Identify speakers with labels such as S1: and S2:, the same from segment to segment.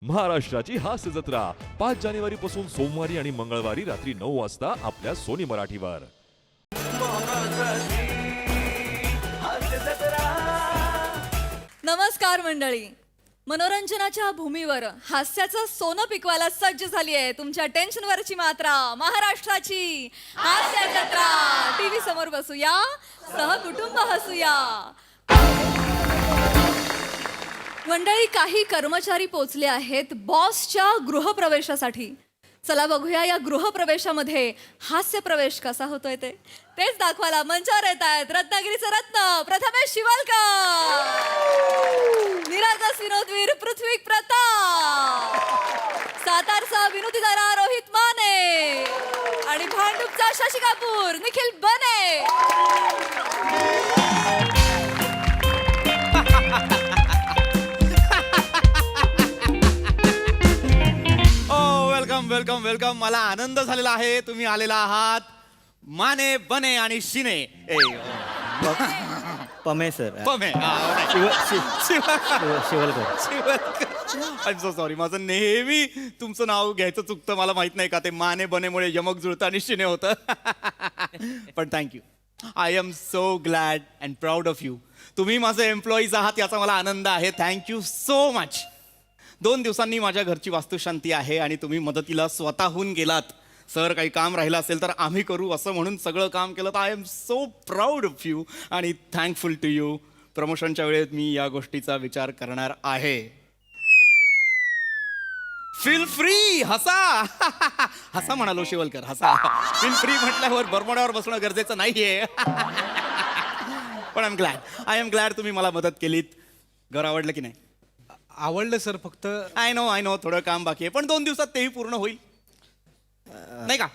S1: महाराष्ट्राची हास्य जत्रा 5 जानेवारी पासून सोमवारी आणि मंगळवारी रात्री 9 वाजता आपल्या सोनी मराठीवर.
S2: नमस्कार मंडळी. मनोरंजनाच्या भूमीवर हास्याचं सोनं पिकवायला सज्ज झाली आहे तुमच्या टेन्शनवरची मात्रा महाराष्ट्राची हास्य जत्रा. टीव्ही समोर बसूया, सहकुटुंब हसूया. मंडळी, काही कर्मचारी पोचले आहेत बॉसच्या गृहप्रवेशासाठी. चला बघूया या गृहप्रवेशामध्ये हास्य प्रवेश कसा होतोय तेच दाखवायला मंचावर येत आहेत रत्नागिरीचे रत्न प्रथमेश शिवलकर, निरागस विनोदवीर पृथ्वी प्रताप, सातारचा विनोदीदारा रोहित माने आणि भांडूपचा शशी कपूर निखिल बने.
S3: Welcome welcome welcome. मला आनंद झालेला आहे तुम्ही आलेला आहात. माने बने आणि Shine
S4: Pame sir.
S3: Pame
S4: Shivalkar.
S3: I am so sorry. माझं नेहमी तुमचं नाव घ्यायचं चुकतं. मला माहित नाही का ते माने बनेमुळे यमक जुळतं आणि शिने होतं. पण thank you. I am so glad and proud of you. तुम्ही माझे एम्प्लॉईज आहात याचा मला आनंद आहे. Thank you so much. 2 दिवसांनी माझ्या घरची वास्तुशांती आहे आणि तुम्ही मदतीला स्वतःहून गेलात. सर काही काम राहिलं असेल तर आम्ही करू असं म्हणून सगळं काम केलं. तर I am so proud of you आणि थँकफुल टू यू. प्रमोशनच्या वेळेत मी या गोष्टीचा विचार करणार आहे. Feel free. हसा. हसा म्हणालो शिवलकर. हसा. फील फ्री म्हटल्यावर बरमोड्यावर बसणं गरजेचं नाहीये. पण आय एम ग्लॅड तुम्ही मला मदत केलीत. घर आवडलं की नाही?
S5: आवडलं सर. फक्त
S3: आय नो थोडं काम बाकी आहे पण 2 दिवसात तेही पूर्ण होईल नाही का?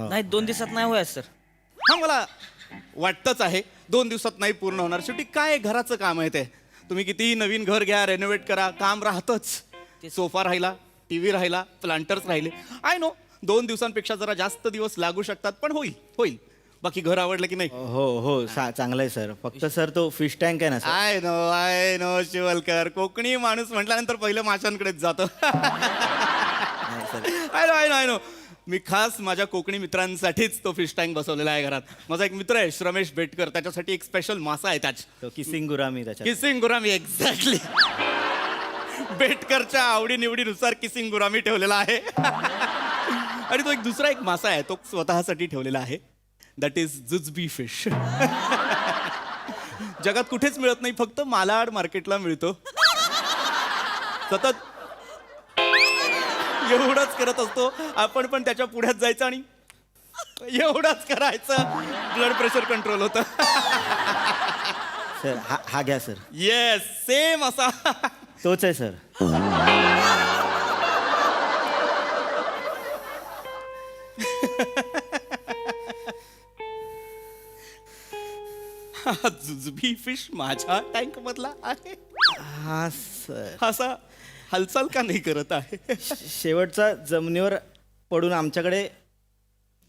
S4: नाही 2 दिवसात नाही होत सर.
S3: हा मला वाटतंच आहे 2 दिवसात नाही पूर्ण होणार. शेवटी काय घराचं काम आहे ते. तुम्ही कितीही नवीन घर घ्या, रेनोव्हेट करा, काम राहतच. सोफा राहिला, टीव्ही राहिला, प्लांटर्स राहिले. आय नो 2 दिवसांपेक्षा जरा जास्त दिवस लागू शकतात पण होईल. बाकी घर आवडलं की नाही?
S4: हो चांगलं आहे सर. फक्त सर तो फिश टँक आहे ना sir.
S3: I know Shivalkar. Konkani माणूस म्हटल्यानंतर पहिलं माशांकडेच जातो.
S4: नाही सर.
S3: I know. मी खास माझ्या कोकणी मित्रांसाठीच तो फिश टँक बसवलेला आहे घरात. माझा एक मित्र आहे श्रमेश बेटकर, त्याच्यासाठी एक स्पेशल मासा आहे त्याच.
S4: तो किसिंग गुरामी त्याच्यात.
S3: Kissing gourami. एक्झॅक्टली. बेटकरच्या आवडीनिवडीनुसार किसिंग गुरामी ठेवलेला आहे. आणि तो दुसरा एक मासा आहे तो स्वतःसाठी ठेवलेला आहे. दॅट इज जुजबी फिश. जगात कुठेच मिळत नाही, फक्त मालाड मार्केटला मिळतो. सतत एवढंच करत असतो आपण पण त्याच्या पुढ्यात जायचं आणि एवढंच करायचं. ब्लड प्रेशर कंट्रोल होतं.
S4: सर हा घ्या सर.
S3: येस सेम असा
S4: तोच आहे सर.
S3: जुजबी फिश माझ्या टँक मधला आहे.
S4: हा सर.
S3: असा हालचाल का नाही करत आहे?
S4: शेवटचा जमिनीवर पडून आमच्याकडे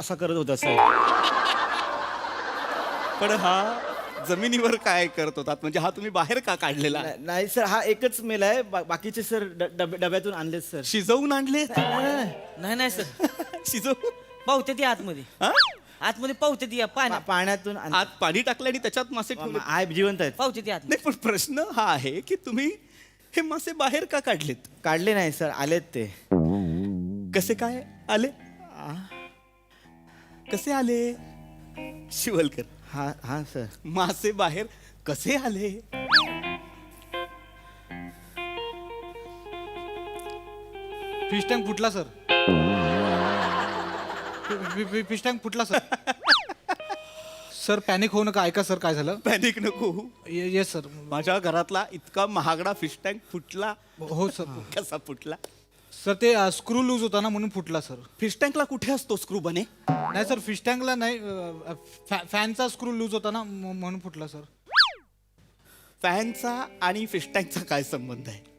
S4: असा करत होता सर.
S3: पण हा जमिनीवर काय करत होतात म्हणजे हा तुम्ही बाहेर का काढलेला?
S4: नाही सर, हा एकच मेल आहे. बाकीचे सर डब्यातून आणलेत सर.
S3: शिजवून आणले?
S6: नाही सर.
S3: शिजवून
S6: पावते ती आतमध्ये.
S3: हा?
S6: आतमध्ये पावते ती
S4: पाण्यातून
S3: आत पाणी टाकलं आणि त्याच्यात मासे ठेवले?
S4: आहे जिवंत आहेत.
S6: पावते ती आत.
S3: नाही पण प्रश्न हा आहे की तुम्ही हे मासे बाहेर का काढलेत?
S4: काढले नाही सर, आलेत ते.
S3: कसे काय आले? कसे आले शिवलकर?
S4: हा सर.
S3: मासे बाहेर कसे आले?
S5: फिश टँक फुटला सर. फिश टँक फुटला सर. सर पॅनिक होऊ नका. ऐका सर काय झालं.
S3: पॅनिक नको.
S5: Yes sir.
S3: माझ्या घरातला इतका महागडा फिश टँक फुटला.
S5: हो सर.
S3: कसा फुटला?
S5: सर ते स्क्रू लूज होता ना म्हणून फुटला सर.
S3: फिश टँकला कुठे असतो स्क्रू बने?
S5: नाही सर, फिश टँकला नाही, फॅनचा स्क्रू लूज होता ना म्हणून फुटला सर.
S3: फॅनचा आणि फिश टँकचा काय संबंध आहे?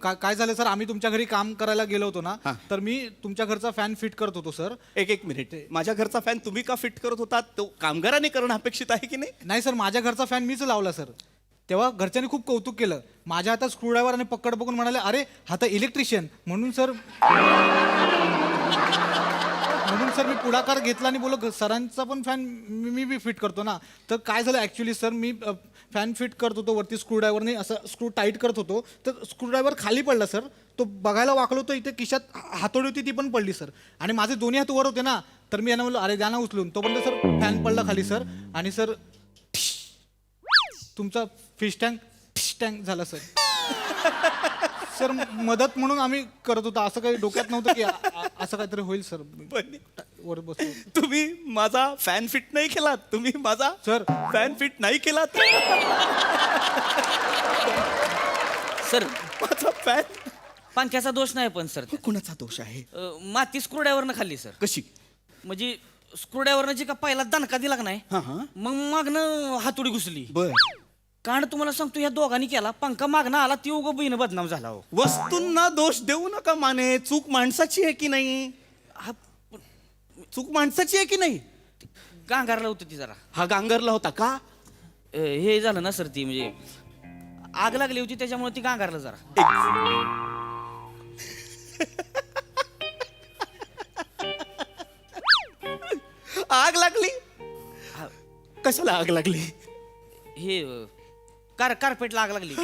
S5: काय झालं सर, आम्ही तुमच्या घरी काम करायला गेलो होतो ना,
S3: हा.
S5: तर मी तुमच्या घरचा फॅन फिट करत होतो सर.
S3: एक मिनिट. माझ्या घरचा फॅन तुम्ही का फिट करत होता? तो कामगाराने करणं अपेक्षित आहे की नाही?
S5: नाही सर, माझ्या घरचा फॅन मीच लावला सर. तेव्हा घरच्यांनी खूप कौतुक केलं. माझ्या हातात स्क्रूड्रायव्हर आणि पकड बघून म्हणाले, अरे हा तर इलेक्ट्रिशियन. म्हणून सर मी पुढाकार घेतला आणि बोललो सरांचा पण फॅन मी बी फिट करतो ना. तर काय झालं ॲक्च्युली सर, मी फॅन फिट करत होतो वरती स्क्रूड्रायव्हरने, असं स्क्रू टाईट करत होतो, तर स्क्रूड्रायव्हर खाली पडला सर. तो बघायला वाकलो तर इथे खिशात हातोडी होती, ती पण पडली सर. आणि माझे दोन्ही हात वर होते ना, तर मी यांना म्हणलो अरे द्या ना उचलून. तोपर्यंत सर फॅन पडला खाली सर. आणि सर तुमचा फिश टँक झाला सर. सर मदत म्हणून आम्ही करत होतो, असं काही डोक्यात नव्हतं की असं काहीतरी होईल सर.
S3: पण
S5: वर बसलो.
S3: तुम्ही माझा फॅन फिट नाही केलात. तुम्ही माझा
S5: सर.
S3: फॅन फिट नाही केलात.
S6: सर
S3: माझा फॅन
S6: पंख्याचा दोष नाही पण सर
S3: कुणाचा दोष आहे?
S6: माती स्क्रूड्रायव्हरनं खाल्ली सर.
S3: कशी?
S6: म्हणजे स्क्रूड्रायव्हरनं जे का पहिला दणका दिला का नाही,
S3: हा.
S6: मग मागनं हातोडी घुसली.
S3: बर.
S6: कारण तुम्हाला सांगतो ह्या दोघांनी केला, पंखा मागणं आला ती उगं बहिण बदनाम झाला हो.
S3: वस्तूंना दोष देऊ नका माने. चूक माणसाची आहे की नाही?
S6: हा
S3: चूक माणसाची आहे की नाही?
S6: गांगारला होतं ती जरा.
S3: हा गांगरला होता का?
S6: हे झालं ना सर, ती म्हणजे आग लागली होती त्याच्यामुळे ती गांगारला जरा.
S3: आग लागली? कशाला आग लागली?
S6: हे कार्पेटला आग लागली.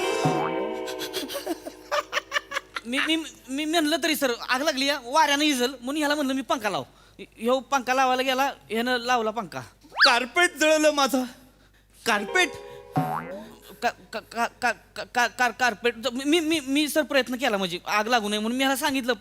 S6: मी म्हणलं तरी सर आग लागली वाऱ्यानं इजल म्हणून ह्याला म्हणलं मी पंखा लाव. ह्यो पंखा लावायला गेला, ह्यानं लावला पंखा.
S3: कार्पेट जळलं माझं. कार्पेट?
S6: कार्पेट मी सर प्रयत्न केला म्हणजे आग लागू नये म्हणून मी ह्याला सांगितलं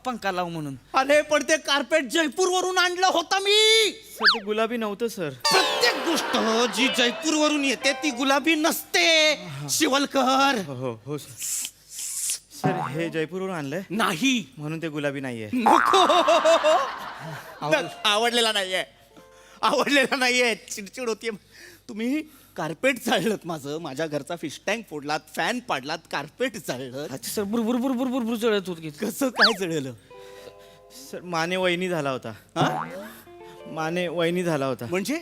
S6: पंखा लाव म्हणून.
S3: अरे पण ते कार्पेट जयपूर वरून आणलं होतं मी.
S4: सर ते गुलाबी नव्हतं सर.
S3: प्रत्येक गोष्ट जी जयपूर वरून येते ती गुलाबी नसते. शिवलकर.
S4: हो सर हे जयपूरवरून आणलंय
S3: नाही.
S4: म्हणून ते गुलाबी नाहीये.
S3: नको. आवडलेला नाहीये. आवडलेला नाहीये. चिडचिड होतीये. तुम्ही कार्पेट जाळलं माझं. माझ्या घरचा फिश टँक फोडलात, फॅन पाडलात, कार्पेट जाळलं.
S6: अच्छा सर बुरबुर बुरबुर बुरबुर जळत होत.
S3: कसं काय जळलं?
S4: सर माने वहिनी झाला होता.
S3: हा?
S4: माने वहिनी झाला होता.
S3: म्हणजे?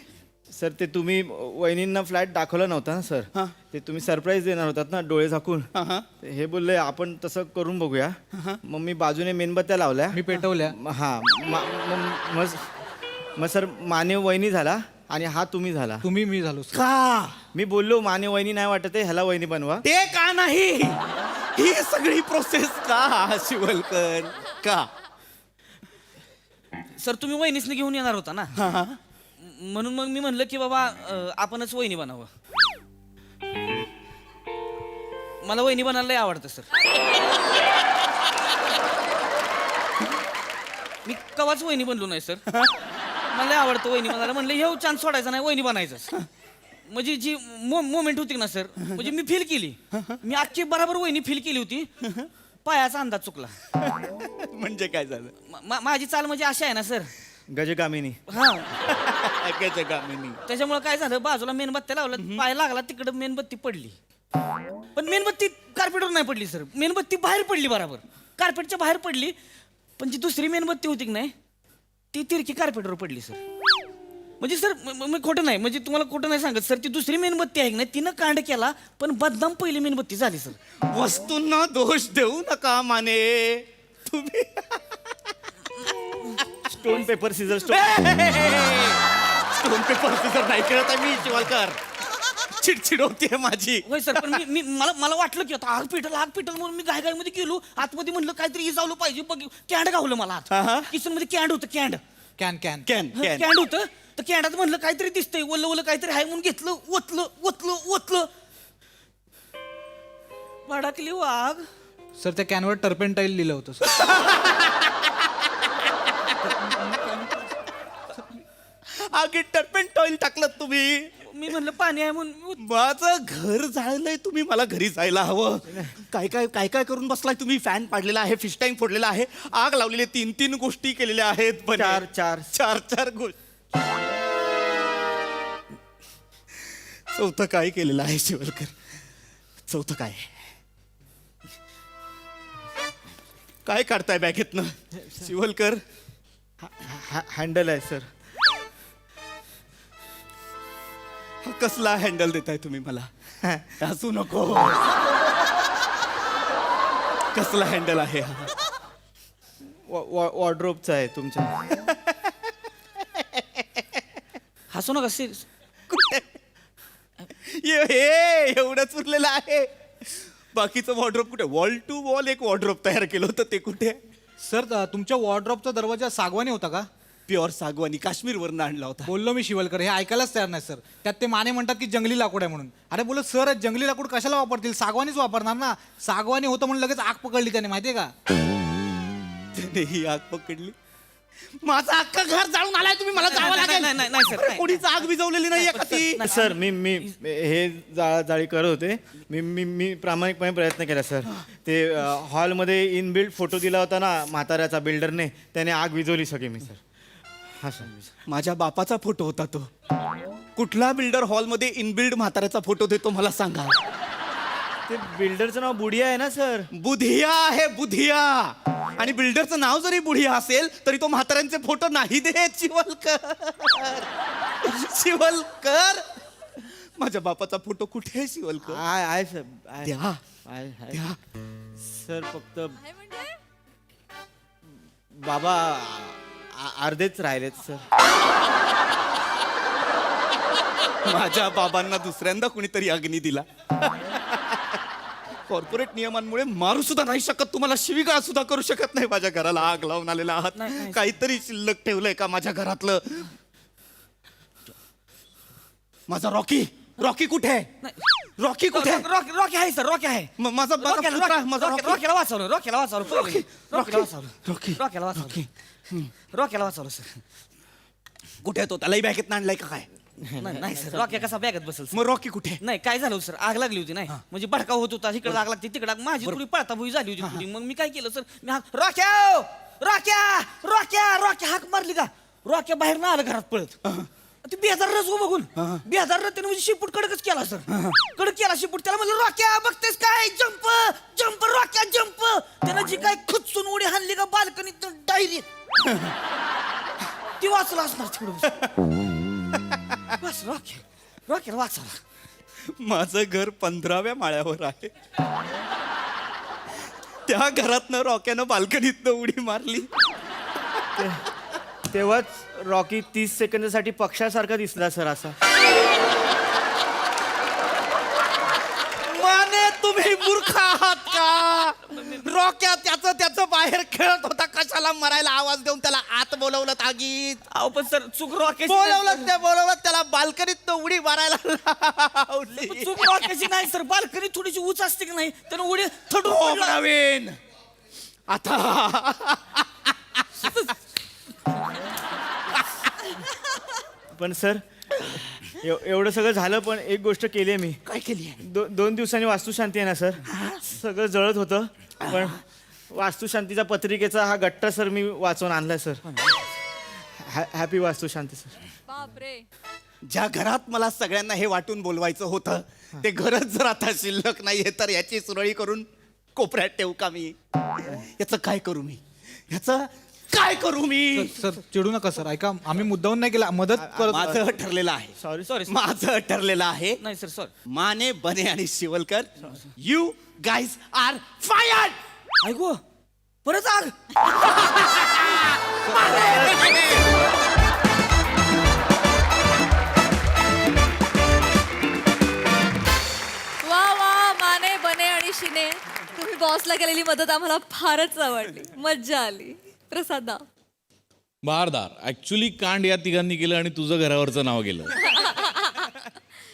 S4: सर ते तुम्ही वहिनींना फ्लॅट दाखवला नव्हता ना सर.
S3: हा.
S4: ते तुम्ही सरप्राईज देणार होतात ना डोळे झाकून.
S3: हा.
S4: ते हे बोलले आपण तसं करून बघूया. मग मी बाजूने मेणबत्त्या लावल्या.
S5: मी पेटवल्या.
S4: हा मग सर माने वहिनी झाला आणि हा तुम्ही झाला.
S5: तुम्ही मी झालो सर.
S3: का?
S4: मी बोललो माने वहिनी नाही वाटत आहे, ह्याला वहिनी बनवा.
S3: ते का नाही? ही सगळी प्रोसेस का शिवलकर? का?
S6: सर तुम्ही वहिनीसनी घेऊन येणार होता ना,
S3: हा.
S6: म्हणून मग मी म्हणलं की बाबा आपणच वहिनी बनावं. मला वहिनी बनायला लय आवडतं सर. मी कवाच वहिनी बनलो नाही सर. मला लय आवडतं वहिनी बनायला. म्हणलं हे चान्स सोडायचा नाही, वहिनी बनायचं. म्हणजे जी मोमेंट होती ना सर, म्हणजे मी फील केली. मी आजची बराबर वहिनी फील केली होती. पायाचा अंदाज चुकला.
S3: म्हणजे काय झालं?
S6: माझी चाल म्हणजे अशी आहे ना सर.
S4: गजकामिनी.
S6: हा
S3: गजकामिनी.
S6: त्याच्यामुळे काय झालं, बाजूला मेणबत्त्या लावलं, पाय लागला, तिकडं मेणबत्ती पडली. पण मेणबत्ती कार्पेटवर नाही पडली सर. मेणबत्ती बाहेर पडली बरोबर. कार्पेटच्या बाहेर पडली. पण जी दुसरी मेणबत्ती होती की नाही, ती तिरकी कार्पेटवर पडली सर. म्हणजे सर मी खोटं नाही, म्हणजे तुम्हाला खोटं नाही सांगत सर. ती दुसरी मेणबत्ती आहे की नाही, तिनं कांड केला, पण बदनाम पहिली मेणबत्ती झाली सर.
S3: वस्तूंना दोष देऊ नका माने. तुम्ही
S4: stone paper scissor stone.
S3: Stone paper scissor नाही खेळत आहे मी शिवलकर. चिडचिड होतीये माझी.
S6: होय सर, पण मला वाटलं की आता आग पेटल म्हणून मी मध्ये गेलो आतमध्ये. म्हणलं काहीतरी इजावलं पाहिजे. बघ कॅन्ड गावलं मला आत. किचन मध्ये कॅन्ड होतं. कॅन्ड होतं. तर कॅन्डात म्हणलं काहीतरी दिसतंय, ओलं काहीतरी आहे म्हणून घेतलं, ओतलं भडकली आग.
S5: सर त्या कॅनवर टर्पेंटाईल लिहिलं होतं सर.
S3: आगीत टर्पेंटाईल टाकलं तुम्ही.
S6: मी म्हणलं पाणी आहे म्हणून.
S3: माझं घर जाळलंय. तुम्ही मला घरी जायला हवं. काय करून बसलाय तुम्ही? फॅन पाडलेला आहे, फिश टँक फोडलेला आहे, आग लावलेली, 3 गोष्टी केलेल्या आहेत. चार गोष्टी. चौथं काय केलेलं आहे शिवलकर? चौथं काय काढताय बॅगेतनं शिवलकर?
S4: हँडल आहे सर.
S3: हा कसला हँडल देताय तुम्ही मला? हसू नको. कसला हँडल आहे हा?
S4: वॉर्ड्रोबचा आहे तुमच्या.
S6: हसू नका सिरियस.
S3: हे एवढंच उरलेलं आहे. बाकीचं वॉर्ड्रोब कुठे? वॉल टू वॉल एक वॉर्ड्रोब तयार केलं होतं, ते कुठे?
S5: सर तुमच्या वॉर्ड्रॉपचा दरवाजा सागवानी होता का?
S3: प्युअर सागवानी, काश्मीरवरून आणला होता.
S5: बोललो मी शिवलकर, हे ऐकायलाच तयार नाही सर. त्यात ते माने म्हणतात की जंगली लाकूड आहे म्हणून. अरे बोलत सर, जंगली लाकूड कशाला वापरतील? सागवानीच वापरणार ना. सागवानी होतं म्हणून लगेच आग पकडली त्याने, माहितीये का?
S3: त्याने ही आग पकडली. माझं अख्खं घर जाळून आलाय, तुम्ही मला जावं
S6: नाही,
S3: लागेल.
S6: नाही, नाही, नाही, सर, नाही.
S3: कोणीच आग विझवलेली नाही का ती?
S4: सर मी हे जाळी करत होते. मी प्रामाणिकपणे प्रयत्न केला सर. ते हॉलमध्ये इनबिल्ड फोटो दिला होता ना म्हाताऱ्याचा बिल्डरने, त्याने आग विझवली सगळी मी सर. हा सर.
S3: माझ्या बापाचा फोटो होता तो. कुठला बिल्डर हॉलमध्ये इनबिल्ड म्हाताऱ्याचा फोटो देतो मला सांगा?
S4: ते बिल्डरचं नाव बुडिया आहे ना सर.
S3: बुधिया आहे, बुधिया. आणि बिल्डरचं नाव जरी बुढिया असेल तरी तो म्हाताऱ्यांचे फोटो नाही देत. शिवलकर, माझ्या बापाचा फोटो कुठे आहे शिवलकर?
S4: आहे सर.
S3: द्या.
S4: द्या सर. फक्त
S2: काय म्हणते?
S4: बाबा अर्धेच राहिलेत सर.
S3: माझ्या बाबांना दुसऱ्यांदा कुणीतरी अग्नी दिला. कॉर्पोरेट नियमांमुळे मारू सुद्धा नाही शकत, तुम्हाला शिवीगाळ सुद्धा करू शकत नाही. माझ्या घराला आग लावून आलेला आहात. काहीतरी शिल्लक ठेवलंय का माझ्या घरातलं? रॉकी कुठे आहे? रॉकी कुठे आहे?
S6: रॉकी आहे सर, रॉकी आहे.
S3: माझा रॉकी
S6: रॉकीला वाचवलं, रॉकीला वाचवलं. रॉकीला वाचवलं,
S3: रॉकी
S6: रॉकीला वाचवलं, रॉकीला वाचवलं सर.
S3: कुठे आहे तो? त्यालाही बॅगेत आणलाय का काय?
S6: नाही सर, रॉकी कसा बॅगत बसेल सर?
S3: मग रॉकी कुठे?
S6: नाही, काय झालं होतं सर, आग लागली होती. नाही म्हणजे भडका होत होता, इकडे आग लागते तिकडे आग. माझी थोडी पळताभुई झाली होती थोडी. मग मी काय केलं सर, मी हाक रॉक्या हाक मारली का रॉक्या बाहेर ना आलं घरात पळत. ते 2000 रस बघून 2000 रस त्याने म्हणजे शिपूट कडकच केला सर. कडक केला शिपूट. त्याला म्हणलं रॉक्या बघतेस काय, जंप जंप रॉक्या जंप. त्यानं जी काय खुचून उडी हाणली का बाल्कनीत डायरेक्ट ती वाचला असणार तिकडं. बस रॉकेला वाचला.
S3: माझं घर 15व्या माळ्यावर आहे. त्या घरातनं रॉक्यानं बाल्कनीतनं उडी मारली.
S4: तेव्हाच रॉकी 30 सेकंदासाठी पक्षासारखा दिसला सर असा.
S3: माने, तुम्ही मूर्ख आहात का? रॉक्या त्याचं बाहेर खेळत होता, कशाला मरायला आवाज देऊन त्याला आत बोलवलं तागीत?
S6: अहो पण सर चूक रॉकेची
S3: बोलवलं त्याला बाल्कनीत उडी मारायला लावली.
S6: चूक रॉकेची नाही सर, बाल्कनी थोडीशी उंच असते की नाही, त्यानं उडी थडून
S3: हो,
S6: पडला.
S3: नवीन आता
S4: पण सर एवढं सगळं झालं, पण एक गोष्ट केली आहे मी.
S3: काय केली?
S4: 2 दिवसांनी वास्तुशांती आहे ना सर. सगळं जळत होतं, पण वास्तुशांतीचा पत्रिकेचा हा गट्टा सर मी वाचून आणलाय सर. Happy वास्तुशांती sir.
S2: बापरे.
S3: ज्या घरात मला सगळ्यांना हे वाटून बोलवायचं होतं ते घरच जर आता शिल्लक नाहीये तर याची सुरळी करून कोपऱ्यात ठेवू का मी? याचं काय करू मी?
S5: सर चिडू नका सर, ऐका, आम्ही मुद्दाहून नाही केला, मदत करत.
S3: माझं ठरलेलं आहे.
S6: सॉरी
S3: माझं ठरलेलं आहे.
S6: नाही सर सॉरी.
S3: माने, बने आणि Shivalkar, you guys are fired.
S6: ऐकू परत आग.
S2: वा माने, बने आणि शिने, तुम्ही बॉसला केलेली मदत आम्हाला फारच आवडली, मज्जा आली. प्रसादा.
S7: बहारदार. ऍक्च्युली कांड या तिघांनी केलं आणि तुझं घरावरचं नाव गेलं.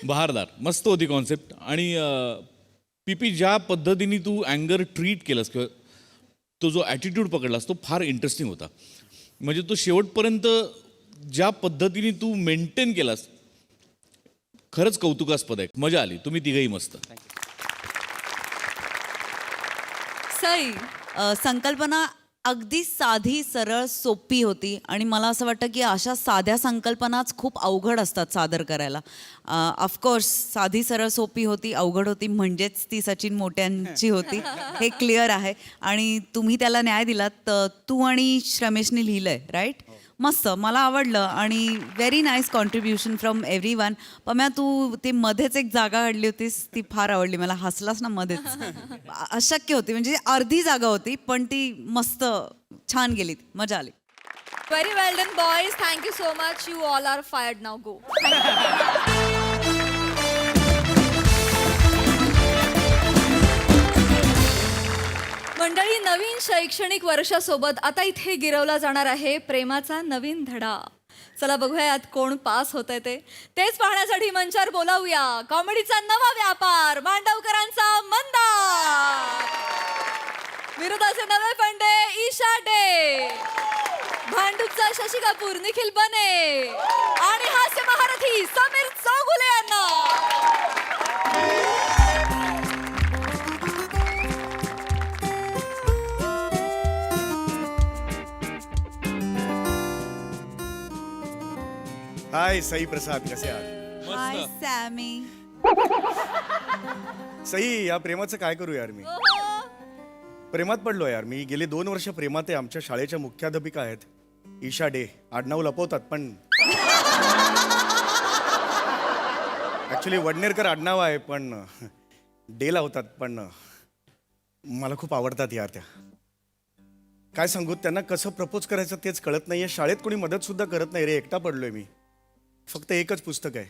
S7: बहारदार. मस्त होती कॉन्सेप्ट. आणि पीपी, ज्या पद्धतीने तू अँगर ट्रीट केलंस किंवा तो जो ॲटिट्यूड पकडलास तो फार इंटरेस्टिंग होता. म्हणजे तो शेवटपर्यंत ज्या पद्धतीने तू मेंटेन केलास, खरंच कौतुकास्पद आहे. मजा आली. तुम्ही तिघही मस्त.
S2: सई.
S8: संकल्पना अगदी साधी, सरळ, सोपी होती. आणि मला असं वाटतं की अशा साध्या संकल्पनाच खूप अवघड असतात सादर करायला. ऑफकोर्स साधी, सरळ, सोपी होती, अवघड होती म्हणजेच ती सचिन मोट्यांची होती, हे क्लिअर आहे. आणि तुम्ही त्याला न्याय दिलात. तू आणि श्रमेशने लिहिलंय, राईट? मस्त मला आवडलं आणि very nice contribution from everyone. पम्या तू ती मध्येच एक जागा काढली होतीस ती फार आवडली मला. हसलास ना मध्येच. अशक्य होती म्हणजे अर्धी जागा होती पण ती मस्त छान गेली मजा आली.
S2: Very well done boys. Thank you so much. You all are fired now. Go. मंडळी, नवीन शैक्षणिक वर्षासोबत आता इथे गिरवला जाणार आहे प्रेमाचा नवीन धडा. चला बघूयात कोण पास होत आहे तेच पाहण्यासाठी मंचावर बोलावूया कॉमेडीचा नवा व्यापार मांडवकरांचा मंदार, विरोधाचे नवे फंडे ईशा डे, भांडूपचा शशी कपूर निखिल बने आणि हास्य महारथी समीर चौगुले यांना.
S3: हाय सई प्रसाद, कसे आहात?
S8: हाय सॅमी.
S3: सई, या प्रेमाचं काय करू यार? मी प्रेमात पडलो यार. मी गेले 2 वर्ष प्रेमात आहे. आमच्या शाळेच्या मुख्याध्यापिका आहेत ईशा डे. आडनाव लपवतात पण ऍक्च्युली वडनेरकर आडनाव आहे पण डे लावतात. पण मला खूप आवडतात यार त्या. काय सांगू, त्यांना कसं प्रपोज करायचं तेच कळत नाहीये. शाळेत कोणी मदत सुद्धा करत नाही रे. एकटा पडलोय मी. फक्त एकच पुस्तक आहे,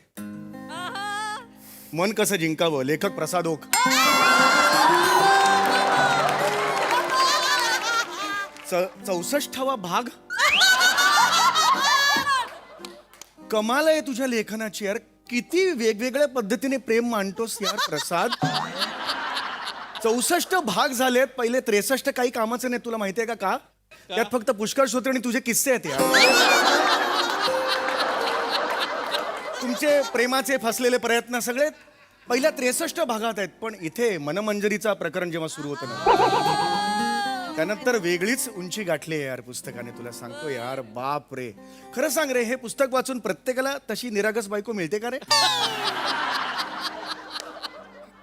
S3: मन कसं जिंकावं, लेखक प्रसाद ओक. चौसष्टावा भाग. कमाल आहे तुझ्या लेखनाची यार. किती वेगवेगळ्या पद्धतीने प्रेम मांडतोस यार प्रसाद. 64 भाग झालेत. पहिले 63 काही कामाचे नाही. तुला माहितीये का? त्यात फक्त पुष्कळ श्रोते आणि तुझे किस्से आहेत यार. तुमचे प्रेमाचे फसलेले प्रयत्न सगळे पहिल्या 63 भागात आहेत. पण इथे मनमंजरीचा प्रकरण जेव्हा सुरू होतं ना, त्यानंतर वेगळीच उंची गाठली आहे यार पुस्तकाने. तुला सांगतो यार, बाप रे. खरं सांग रे, हे पुस्तक वाचून प्रत्येकाला तशी निरागस बायको मिळते का रे?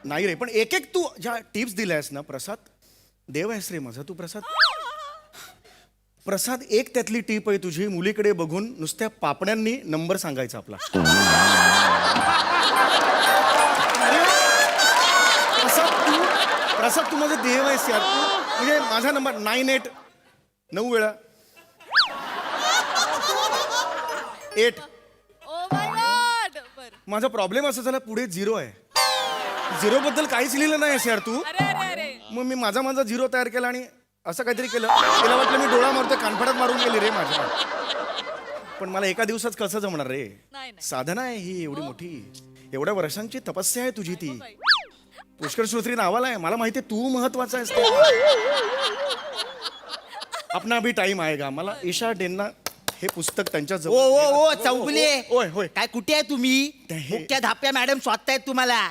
S3: नाही रे. पण एक एक तू ज्या टिप्स दिल्यास ना प्रसाद, देव आहेस रे माझा तू प्रसाद. प्रसाद, एक त्यातली टीप आहे तुझी, मुलीकडे बघून नुसत्या पापण्यांनी नंबर सांगायचा आपला. प्रसाद तू माझा देव आहेस यार. तू म्हणजे माझा नंबर 98 9 वेळा 8. माझा प्रॉब्लेम असा झाला, पुढे 0 आहे. 0 बद्दल काहीच लिहिलं नाहीस यार तू. मग मी माझा 0 तयार केला आणि असं काहीतरी केलं. तिला वाटलं मी डोळा मारतोय, कानफडात मारून गेली रे माझ्या. पण मला एका दिवसात कसं जमणार रे? साधना आहे ही एवढी मोठी. एवढ्या वर्षांची तपस्या आहे तुझी ती. पुष्कर श्रोत्री नावाला आहे. मला माहिती आहे तू महत्वाचा आहेस. अपना भी टाइम आएगा. मला ईशा डेंना हे पुस्तक त्यांच्या
S9: ओ ओ ओ चौगुले.
S3: होय होय.
S9: काय कुठे आहे तुम्ही? मुख्य धाप्या मॅडम स्वतःयत तुम्हाला.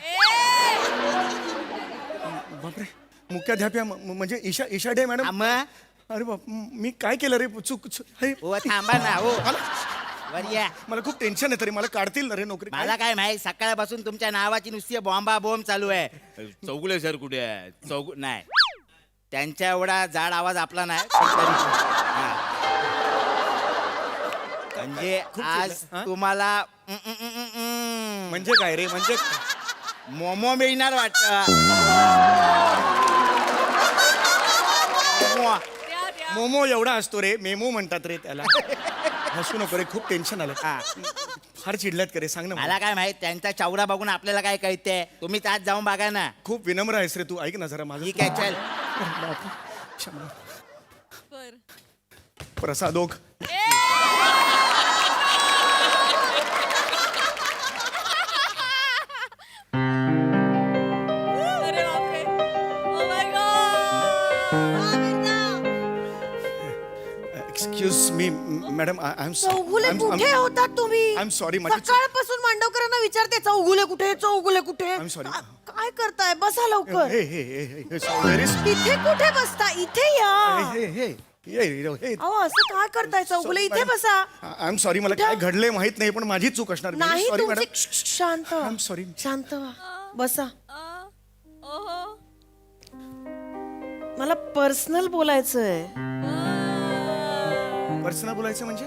S3: बापरे, मुख्याध्याप्या म्हणजे ईशा डे मॅडम.
S9: आम्हा
S3: अरे बाप, मी काय केलं रे? चूक अरे,
S9: ओ थांबा ना. हो वरिया,
S3: मला खूप टेन्शन आहे. तरी मला काढतील ना रे नोकरी?
S9: मला काय माहिती, सकाळपासून तुमच्या नावाची नुसती बॉम्बा बॉम्ब चालू आहे.
S7: चौगुले सर कुठे आहे?
S9: नाही, त्यांच्या एवढा जाड आवाज आपला नाही. पण तरी हा. म्हणजे आज तुम्हाला
S3: म्हणजे काय रे? म्हणजे
S9: मोमो मिळणार वाटत.
S3: मोमो एवढा असतो रे, मेमो म्हणतात रे त्याला. हसू नको रे, खूप टेन्शन आलं. फार चिडल्यात का रे? सांग ना
S9: मला काय माहित, त्यांचा चौरा बघून आपल्याला काय कळतंय. तुम्ही त्यात जाऊन बघा ना.
S3: खूप विनम्र आहेस रे तू. ऐक ना जरा माझं.
S9: ठीक आहे, चल.
S3: Prasad Oak. Excuse me madam, I am
S10: Chougule कुठे होता तुम्ही?
S3: I am sorry.
S10: सकाळपासून मांडवकरांना विचारते चौगुले कुठे, चौगुले कुठे.
S3: I'm sorry.
S10: काय करताय? बसा लवकर. इथे कुठे बसता? इथे या. अहो असं काय करताय चौगुले? इथे बसा.
S3: I am sorry. मला काय घडले माहित नाही, पण माझी चूक असणार.
S10: नाही
S3: सॉरी मॅडम.
S10: तुमची. शांत व्हा.
S3: I am sorry.
S10: शांत व्हा. बसा.
S2: ओहो.
S10: मला पर्सनल बोलायचंय.
S3: पर्सनल बोलायचं म्हणजे?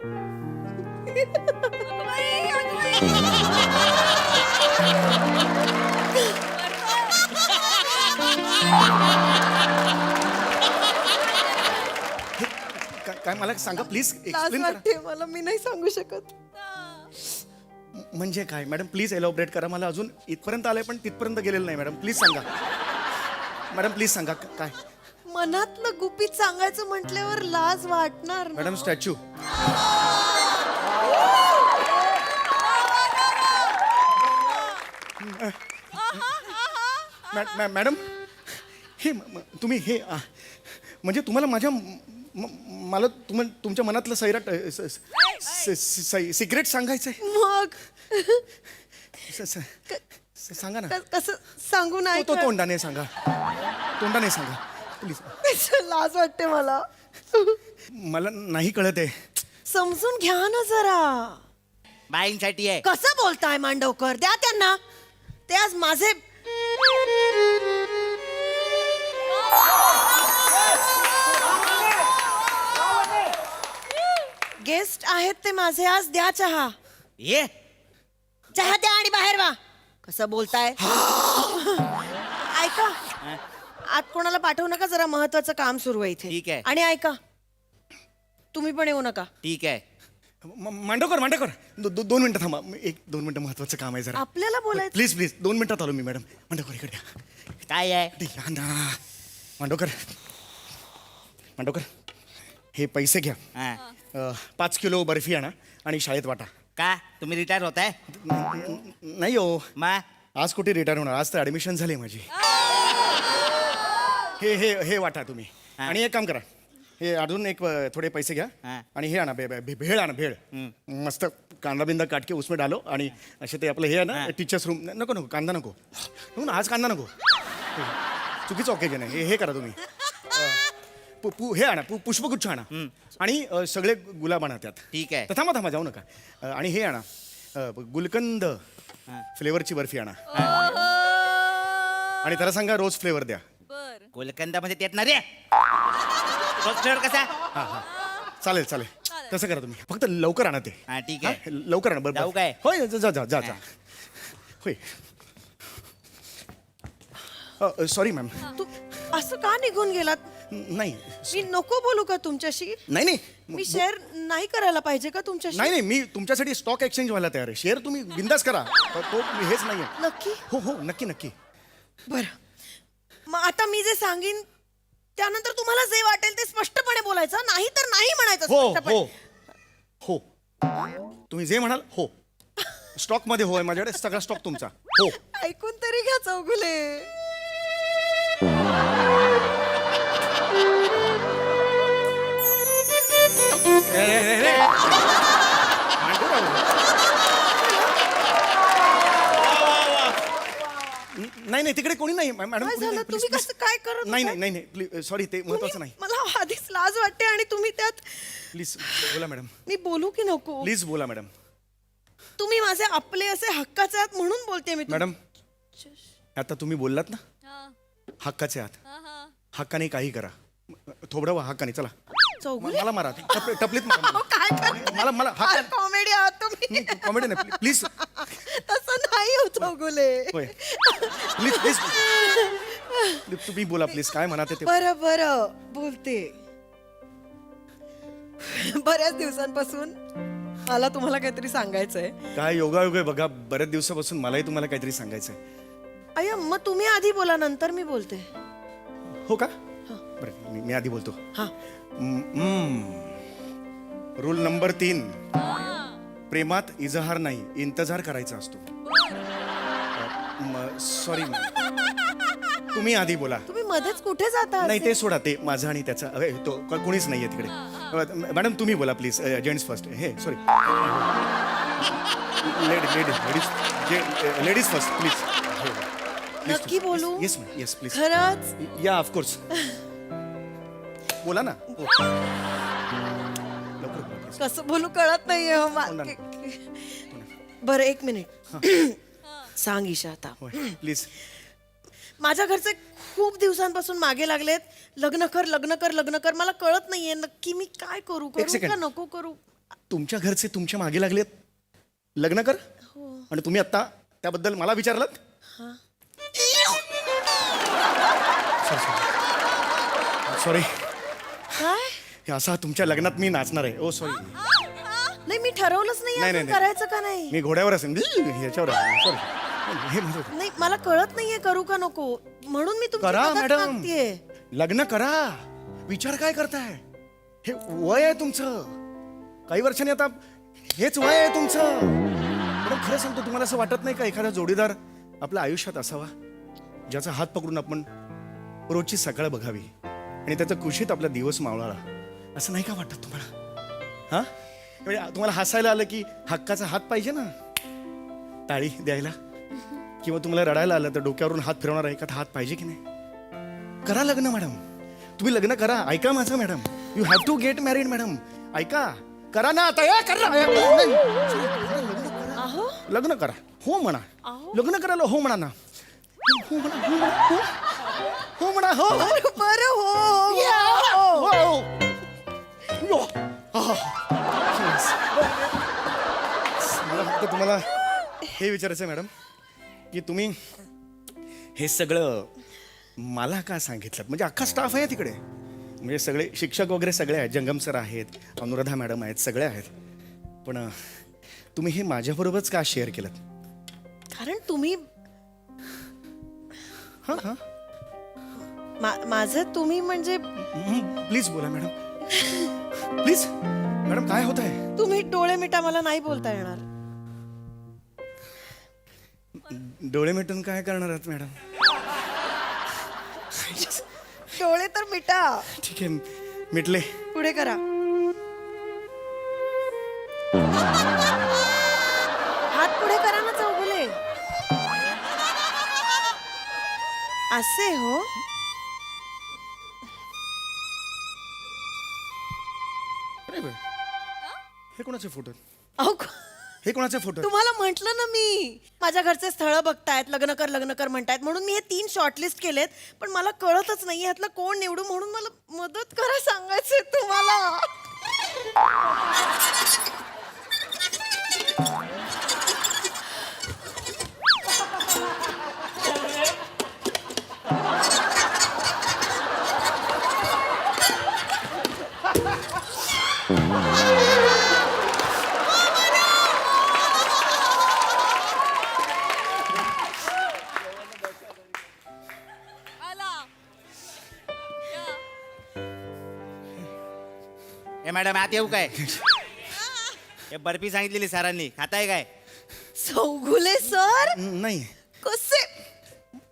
S3: काय मला सांगा प्लीज
S10: लाज
S3: एक्सप्लेन करा.
S10: वाटते मला, मी नाही सांगू शकत.
S3: म्हणजे काय मॅडम प्लीज एलॉबरेट करा. मला अजून इथपर्यंत आलंय पण तिथपर्यंत गेलेलं नाही मॅडम. प्लीज सांगा मॅडम, प्लीज सांगा काय.
S10: मनातलं गुपित सांगायचं म्हटल्यावर लाज वाटणार ना.
S3: Madam statue. मॅडम हे तुम्ही हे म्हणजे तुम्हाला माझ्या मला तुमच्या मनातलं सैराट सिक्रेट सांगायचंय.
S10: मग
S3: सांगा ना.
S10: कसं सांगू नाही
S3: तो तोंडाने सांगा. तोंडाने सांगा प्लीज.
S10: लाज वाटते मला.
S3: मला नाही कळत आहे.
S10: समजून घ्या ना जरा.
S9: बाईंसाठी आहे.
S10: कसं बोलताय मांडवकर? द्या त्यांना. ते आज माझे गेस्ट आहेत, ते माझे आज. द्या चहा.
S9: ये
S10: चहा द्या आणि बाहेर वा. कसं बोलताय? ऐका, आत कोणाला पाठवू नका, जरा महत्वाचं काम सुरू आहे इथे.
S9: ठीक आहे.
S10: आणि ऐका, तुम्ही पण येऊ नका.
S9: ठीक आहे.
S3: मांडवकर 2 मिनिटं थांबा. 1-2 मिनिटं महत्वाचं काम आहे जरा.
S10: आपल्याला बोलायचं.
S3: प्लीज 2 मिनिटात आलो मी मॅडम. मांडवकर इकडे या.
S9: काय आहे?
S3: अरे या ना. मांडवकर हे पैसे घ्या.
S9: हा.
S3: 5 किलो बर्फी आणा आणि शाळेत वाटा.
S9: का तुम्ही रिटायर होताय?
S3: नाही हो,
S9: मग
S3: आज कुठे रिटायर होणार. आज तर ऍडमिशन झाली माझी. हे हे हे वाटा तुम्ही.
S9: हा.
S3: आणि एक काम करा, हे अजून एक थोडे पैसे घ्या
S9: हा.
S3: आणि हे आणा भेळ आणा. भेळ मस्त कांदा बिंदा काटके उसमें डालो. आणि असे ते आपलं हे आहे ना
S9: हा.
S3: Teachers room. नको कांदा नको. हो ना, आज कांदा नको. चुकीचं ऑकेजन आहे. हे करा तुम्ही. हे आणा पुष्पगुच्छ आणा. आणि सगळे गुलाब आणा त्यात.
S9: ठीक आहे.
S3: तर थांबा जाऊ नका. आणि हे आणा गुलकंद फ्लेवरची बर्फी आणा. आणि त्याला सांगा रोज फ्लेवर द्या.
S2: बर.
S9: गोलकंदामध्ये त्यात ना रे फ्लेवर कसा?
S3: चालेल तसं करा तुम्ही. फक्त लवकर आणा ते.
S9: हा, ठीक आहे.
S3: हा, लवकर आणा.
S9: जाऊ काय?
S3: होय जा. होय. Sorry ma'am.
S10: तू असं का निघून गेलात?
S3: नाही
S10: मी नको बोलू का तुमच्याशी?
S3: नाही
S10: मी शेअर नाही करायला पाहिजे का तुमच्याशी?
S3: नाही मी तुमच्यासाठी स्टॉक एक्सचेंज व्हायला तयार आहे. शेअर तुम्ही बिंदास करा. तो हेच नाहीये.
S10: नक्की?
S3: हो नक्की.
S10: बरं, मग आता मी जे सांगीन त्यानंतर तुम्हाला जे वाटेल ते स्पष्टपणे बोलायचं, नाही तर नाही म्हणायचं स्पष्टपणे.
S3: हो तुम्ही जे म्हणाल. हो स्टॉक मध्ये होय, माझ्याकडे सगळा स्टॉक तुमचा. हो
S10: ऐकून तरी घ्या चौगुले.
S3: नाही तिकडे कोणी नाही मॅडम.
S10: काय
S3: कोणी
S10: झालं?
S3: नाही.
S10: तुम्ही कसं काय करत
S3: नाही
S10: होता?
S3: नाही प्लीज सॉरी, ते महत्वाचं नाही.
S10: मला आधीच लाज वाटते आणि तुम्ही त्यात.
S3: प्लीज बोला मॅडम.
S10: मी बोलू की नको?
S3: प्लीज बोला मॅडम.
S10: तुम्ही माझे आपले असे हक्काचे आहात म्हणून बोलते मी.
S3: मॅडम आता तुम्ही बोललात ना
S2: हा,
S3: हक्काचे आहात.
S2: हा.
S3: हक्काने काही करा. थोबडं व्हा हक्काने. चला
S10: चौगुले
S3: मला मारा. टपलीत मारा.
S10: अहो, काय करता?
S3: मला हक्का
S10: कॉमेडी आहात तुम्ही.
S3: कॉमेडी नाही प्लीज.
S10: तसं नाही हो चौगुले.
S3: होय प्लीज तुम्ही बोला प्लीज. काय म्हणा ते.
S10: बरं बोलते. बऱ्याच दिवसांपासून मला तुम्हाला काहीतरी सांगायचंय.
S3: काय योगायोग आहे बघा. बऱ्याच दिवसापासून मलाही तुम्हाला काहीतरी सांगायचंय.
S10: अय्या, मग तुम्ही आधी बोला, नंतर मी बोलते.
S3: हो का? बरं मी आधी बोलतो.
S10: हा.
S3: रूल नंबर 3, प्रेमात इजहार नाही, इंतजार करायचा असतो. सॉरी तुम्ही आधी बोला.
S10: तुम्ही मध्येच कुठे जाता?
S3: नाही ते सोडा. ते माझं आणि त्याचा तो कोणीच नाहीये तिकडे. मॅडम तुम्ही बोला प्लीज. Gents first. हे सॉरी लेडीज फर्स्ट प्लीज.
S10: नक्की बोलू?
S3: Yes please.
S10: खरंच?
S3: या ऑफकोर्स. बोला ना. हो. लवकर बोला please.
S10: कसं बोलू कळत नाहीये हो
S3: तोंडाने.
S10: बरं 1 मिनिट. सांग ईशा आता.
S3: होय प्लीज.
S10: माझ्या घरचे खूप दिवसांपासून मागे लागलेत. लग्न कर. मला कळत नाहीये नक्की मी काय करू.
S3: एक
S10: करू का
S3: second.
S10: नको करू?
S11: तुमच्या घरचे तुमच्या मागे लागलेत लग्न कर आणि तुम्ही आत्ता त्याबद्दल मला विचारलं सॉरी
S10: काय
S11: हे असा तुमच्या लग्नात मी नाचणार आहे ओ सॉरी
S10: नाही मी ठरवलंच नाही
S11: नाही,
S10: अजून
S11: नाही.
S10: करायचं का नाही
S11: मी घोड्यावर असेल ह्याच्यावर सॉरी हे म्हणत होते.
S10: नाही मला कळत नाहीये करू का नको म्हणून मी तुमची
S11: करा
S10: मदत
S11: मॅडम
S10: मागतेय.
S11: लग्न करा विचार काय करताय हे वय आहे तुमचं काही वर्षांनी आता हेच वय आहे तुमचं पण खरं सांगतो तुम्हाला असं वाटत नाही का एखादा जोडीदार आपल्या आयुष्यात असावा ज्याचा हात पकडून आपण रोजची सकाळ बघावी आणि त्याच्या खुशीत आपला दिवस मावळावा असं नाही का वाटत तुम्हाला हा म्हणजे तुम्हाला हसायला आलं की हक्काचा हात पाहिजे ना टाळी द्यायला किंवा तुम्हाला रडायला आलं तर डोक्यावरून हात फिरवणार एखादा हात पाहिजे की नाही करा लग्न मॅडम तुम्ही लग्न करा ऐका माझं madam you have to get married madam ऐका करा ना आता करा लग्न करा हो म्हणा लग्न करायला हो म्हणा ना हो म्हणा हो म्हणा हो हो म्हणा हो
S10: बरं हो
S11: हो मला फक्त तुम्हाला हे विचारायचं मॅडम की तुम्ही हे सगळं मला का सांगितलं म्हणजे अख्खा स्टाफ आहे तिकडे म्हणजे सगळे शिक्षक वगैरे सगळे आहेत जंगम सर आहेत अनुराधा मॅडम आहेत सगळे आहेत पण तुम्ही हे माझ्याबरोबरच का शेअर केलं
S10: कारण तुम्ही
S11: हां हां
S10: माझं तुम्ही म्हणजे
S11: प्लीज बोला मॅडम प्लीज मॅडम काय होत आहे
S10: तुम्ही डोळे मिटा मला नाही बोलता येणार
S11: डोळे मिटून काय करणार आहात मॅडम
S10: डोळे तर मिटा
S11: ठीक आहे मिटले
S10: पुढे करा हात पुढे करा ना चौगुले असे हो
S11: अरे बाई, हे कोणाचे फोटो
S10: अहो
S11: हे कोणाचे फोटो
S10: तुम्हाला म्हंटल ना मी माझ्या घरचे स्थळ बघतायत लग्न कर म्हणतायत म्हणून मी हे 3 शॉर्टलिस्ट केलेत पण मला कळतच नाही ह्यातलं कोण निवडू म्हणून मला मदत करा सांगायचंय तुम्हाला
S9: ए मॅडम आत येऊ काय हे बर्फी सांगितलेली सरांनी खाताय काय
S10: चौगुले सर
S11: नाही
S10: कसे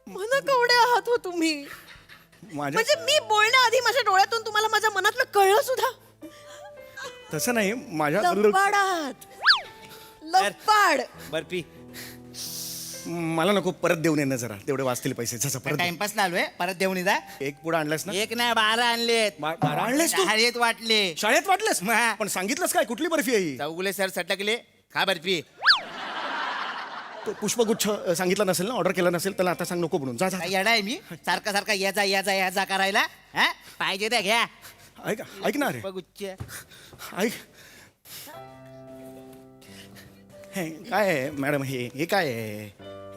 S10: मन कवडे आहात हो तुम्ही
S11: माझ्या
S10: म्हणजे मी बोलण्याआधी माझ्या डोळ्यातून तुम्हाला माझ्या मनातलं कळलं सुद्धा
S11: तसं नाही माझ्या
S10: लबाड आहात लबाड
S9: बर्फी
S11: मला नको परत देऊन येणं जरा तेवढे वाचतील पैसे जसं परत दे.
S9: टाइमपास ना आलोय परत देऊन जा
S11: एक पुढे आणलास ना
S9: एक नाही 12 आणलेत
S11: 12 आणलेस तू
S9: शाळेत वाटले
S11: शाळेत वाटलेस
S9: मग.
S11: पण सांगितलंस काय कुठली बर्फी आहे ही?
S9: चौगुले सर सटकले खा बर्फी
S11: तो पुष्पगुच्छ सांगितला नसेल ना ऑर्डर केला नसेल त्याला आता सांग नको म्हणून जा जा
S9: काय येडा आहे मी सारखा सारखा या जा करायला हा पाहिजे त्या घ्या
S11: ऐक ना रे
S9: गुच्छ
S11: ऐक हे काय आहे मॅडम हे काय आहे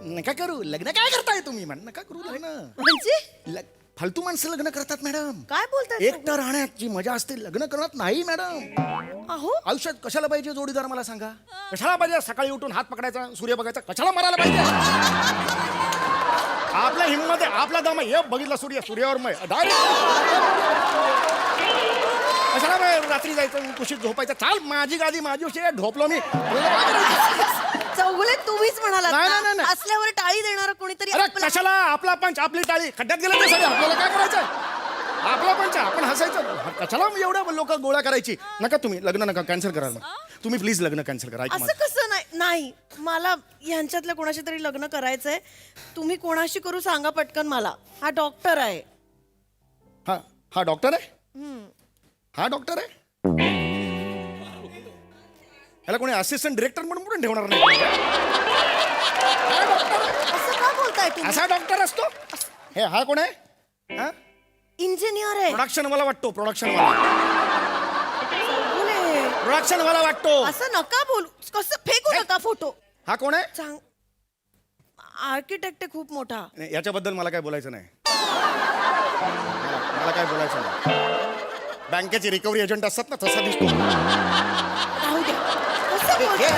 S11: नका करू लग्न काय करताय तुम्ही मॅडम नका करू लग्न
S10: म्हणजे
S11: फालतू माणसं लग्न करतात मॅडम
S10: काय बोलताय
S11: एकटं राहण्यात जी मजा असते लग्न करण्यात नाही मॅडम
S10: अहो
S11: आयुष्यात कशाला पाहिजे जोडीदार मला सांगा कशाला पाहिजे सकाळी उठून हात पकडायचा सूर्य बघायचा कशाला मारायला पाहिजे आपल्या हिंमत आहे आपला दम आहे हे बघितला सूर्यावर मग कशाला मग रात्री जायचं कुशीत झोपायचं चाल माझी गादी माझी उशी ढोपलो मी
S10: चौगुले तुम्हीच म्हणालात
S11: नाही,
S10: ना,
S11: नाही, नाही.
S10: असल्यावर टाळी देणार कोणीतरी
S11: अरे
S10: आपला-
S11: कशाला आपला पंच आपली टाळी खड्ड्यात गेलं नाही सगळं आपल्याला काय करायचं आपला पंच आपण हसायचं कशाला एवढ्या लोक गोळा करायची नका तुम्ही लग्न नका कॅन्सल करा मग. तुम्ही प्लीज लग्न कॅन्सल करा ऐका
S10: असं
S11: माझं.
S10: कसं नाही नाही मला यांच्यातल्या कोणाशी तरी लग्न करायचंय तुम्ही कोणाशी करू सांगा पटकन मला हा डॉक्टर आहे
S11: हा डॉक्टर आहे हा डॉक्टर आहे याला कोणी असिस्टंट डिरेक्टर म्हणून पण ठेवणार नाही
S10: असं का बोलताय तुम्ही
S11: असा डॉक्टर असतो हे हा कोण आहे हा
S10: इंजिनियर आहे
S11: प्रोडक्शन मला वाटतो प्रोडक्शन वाला
S10: चौगुले
S11: प्रोडक्शन वाला वाटतो.
S10: असं नका बोलू. कसं फेकू नका फोटो.
S11: हा कोण आहे?
S10: सांग. आर्किटेक्ट आहे खूप मोठा.
S11: नाही, याच्याबद्दल मला काय बोलायचं नाही. मला काय बोलायचं नाही. बँकेचे रिकव्हरी एजंट असतात ना, तसा दिसतो.
S10: राहू द्या. कसं बोलताय?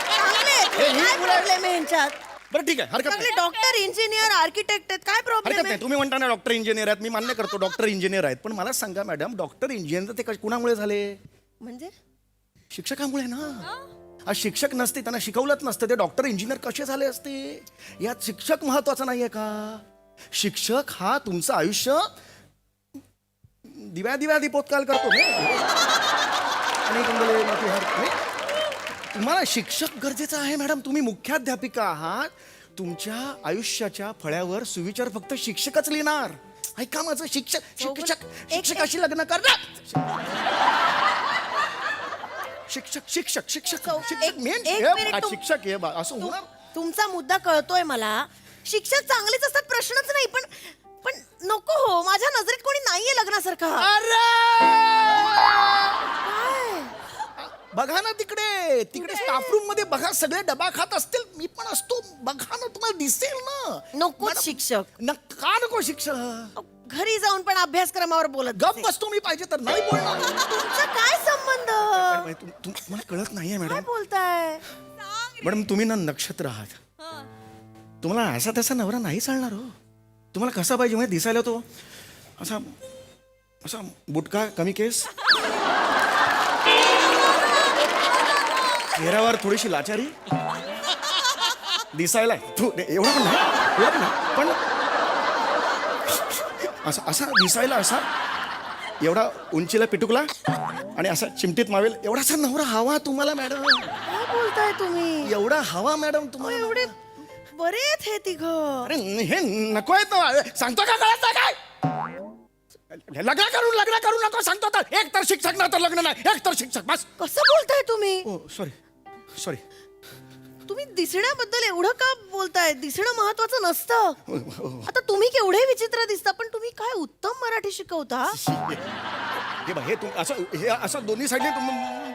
S10: चांगले आहेत.
S11: हे, ही
S10: काय
S11: मुलं-
S10: प्रॉब्लेम आहे यांच्यात?
S11: बरं ठीक आहे, हरकत
S10: चांगले
S11: नाही.
S10: डॉक्टर इंजिनियर आर्किटेक्ट आहेत. काय प्रॉब्लेम
S11: हरकत
S10: आहे?
S11: नाही. तुम्ही म्हणता ना डॉक्टर इंजिनियर आहेत, मी मान्य करतो डॉक्टर इंजिनियर आहेत. पण मला सांगा मॅडम, डॉक्टर इंजिनियर ते कुणामुळे झाले?
S10: म्हणजे
S11: शिक्षकामुळे ना. आज शिक्षक नसते, त्यांना शिकवलंच नसतं, ते डॉक्टर इंजिनियर कसे झाले असते? यात शिक्षक महत्वाचा नाहीये का? शिक्षक हा तुमचं आयुष्य दिव्या दीपोत्काल करतो. तुम्हाला शिक्षक गरजेचं आहे मॅडम. तुम्ही मुख्याध्यापिका आहात. तुमच्या आयुष्याच्या फळ्यावर सुविचार फक्त शिक्षकच लिहिणार. ऐका माझं, शिक्षकाशी लग्न करणार. शिक्षक मेन शिक्षक हे असं होणार.
S10: तुमचा मुद्दा कळतोय मला. शिक्षक चांगलेच असतात, प्रश्नच नाही. पण नको हो, माझ्या नजरेत कोणी नाहीये लग्नासारखा. काय?
S11: बघा ना तिकडे स्टाफ रूम मध्ये बघा, सगळे डबा खात असतील. मी पण असतो. बघा ना, तुम्हाला दिसेल ना.
S10: नको
S11: मॅडम,
S10: शिक्षक.
S11: का नको शिक्षक?
S10: घरी जाऊन पण अभ्यासक्रमावर बोलत
S11: गप
S10: बसे.
S11: बसतो मी, पाहिजे तर नाही बोलणार.
S10: तुमचा काय संबंध?
S11: तुम्हाला कळत नाहीये
S10: काय
S11: मॅडम.
S10: बोलताय?
S11: मॅडम तुम्ही ना नक्षत्र आहात. तुम्हाला असा तसा नवरा नाही चालणार हो. तुम्हाला कसा पाहिजे म्हणजे दिसायला तो असा बुटका, कमी केस, चेहऱ्यावर थोडीशी लाचारी, दिसायला एवढं पण नाही, पण असा दिसायला असा, एवढा उंचीला पिटुकला आणि असा चिमटीत मावेल एवढासा नवरा हवा तुम्हाला मॅडम.
S10: काय बोलताय तुम्ही?
S11: एवढा हवा मॅडम तुम्हाला.
S10: एवढे बरे आहेत हे तिघ.
S11: अरे हे नको आहेत ना. सांगतो का, कळत नाही काय? लग्न करू नको सांगतो. तर एक तर शिक्षक ना, तर लग्न नाही. एक तर शिक्षक बस.
S10: कसं बोलताय तुम्ही?
S11: ओ सॉरी.
S10: तुम्ही दिसण्याबद्दल एवढं का बोलताय? दिसणं महत्वाचं नसतं. आता तुम्ही केवढे विचित्र दिसता, पण तुम्ही काय उत्तम मराठी शिकवता.
S11: हे बघा, हे असं दोन्ही साईडने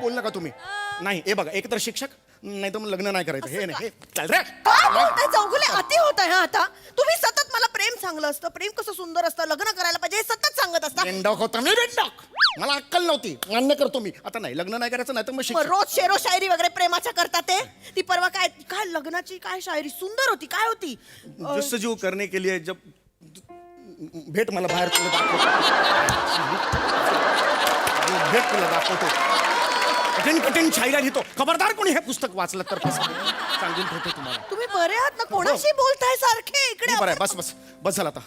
S11: बोल नका तुम्ही. नाही, हे बघा, एक तर शिक्षक नाही तर मग लग्न नाही करायचं. हे नाही, हे चल रे.
S10: काय बोलताय? चौगुले अति होत आहे आता. तुम्ही सतत मला प्रेम चांगलं असतं, प्रेम कसं सुंदर असतं, लग्न करायला पाहिजे हे सतत सांगत असता.
S11: बेंडॉक होता मी, बेंडॉक. मला अक्कल नव्हती, मान्य करतो मी. आता नाही, लग्न नाही करायचं, नाही तर मग
S10: मग
S11: शिक्षक.
S10: रोज शेरो शायरी वगैरे प्रेमाच्या करता ते. ती परवा काय काय लग्नाची काय शायरी सुंदर होती. काय होती?
S11: जस्तजू करने के लिए जब भेट मला बाहेर तुला दाखवतो. भेट तुला दाखवतो. कठीण शायरा लिहितो. खबरदार कोणी हे पुस्तक वाचलं तर सांगून ठेवतो तुम्हाला.
S10: तुम्ही बरे आहात ना? कोणाशी बोलताय सारखे इकडे?
S11: मी बरं आहे. बस झालं आता.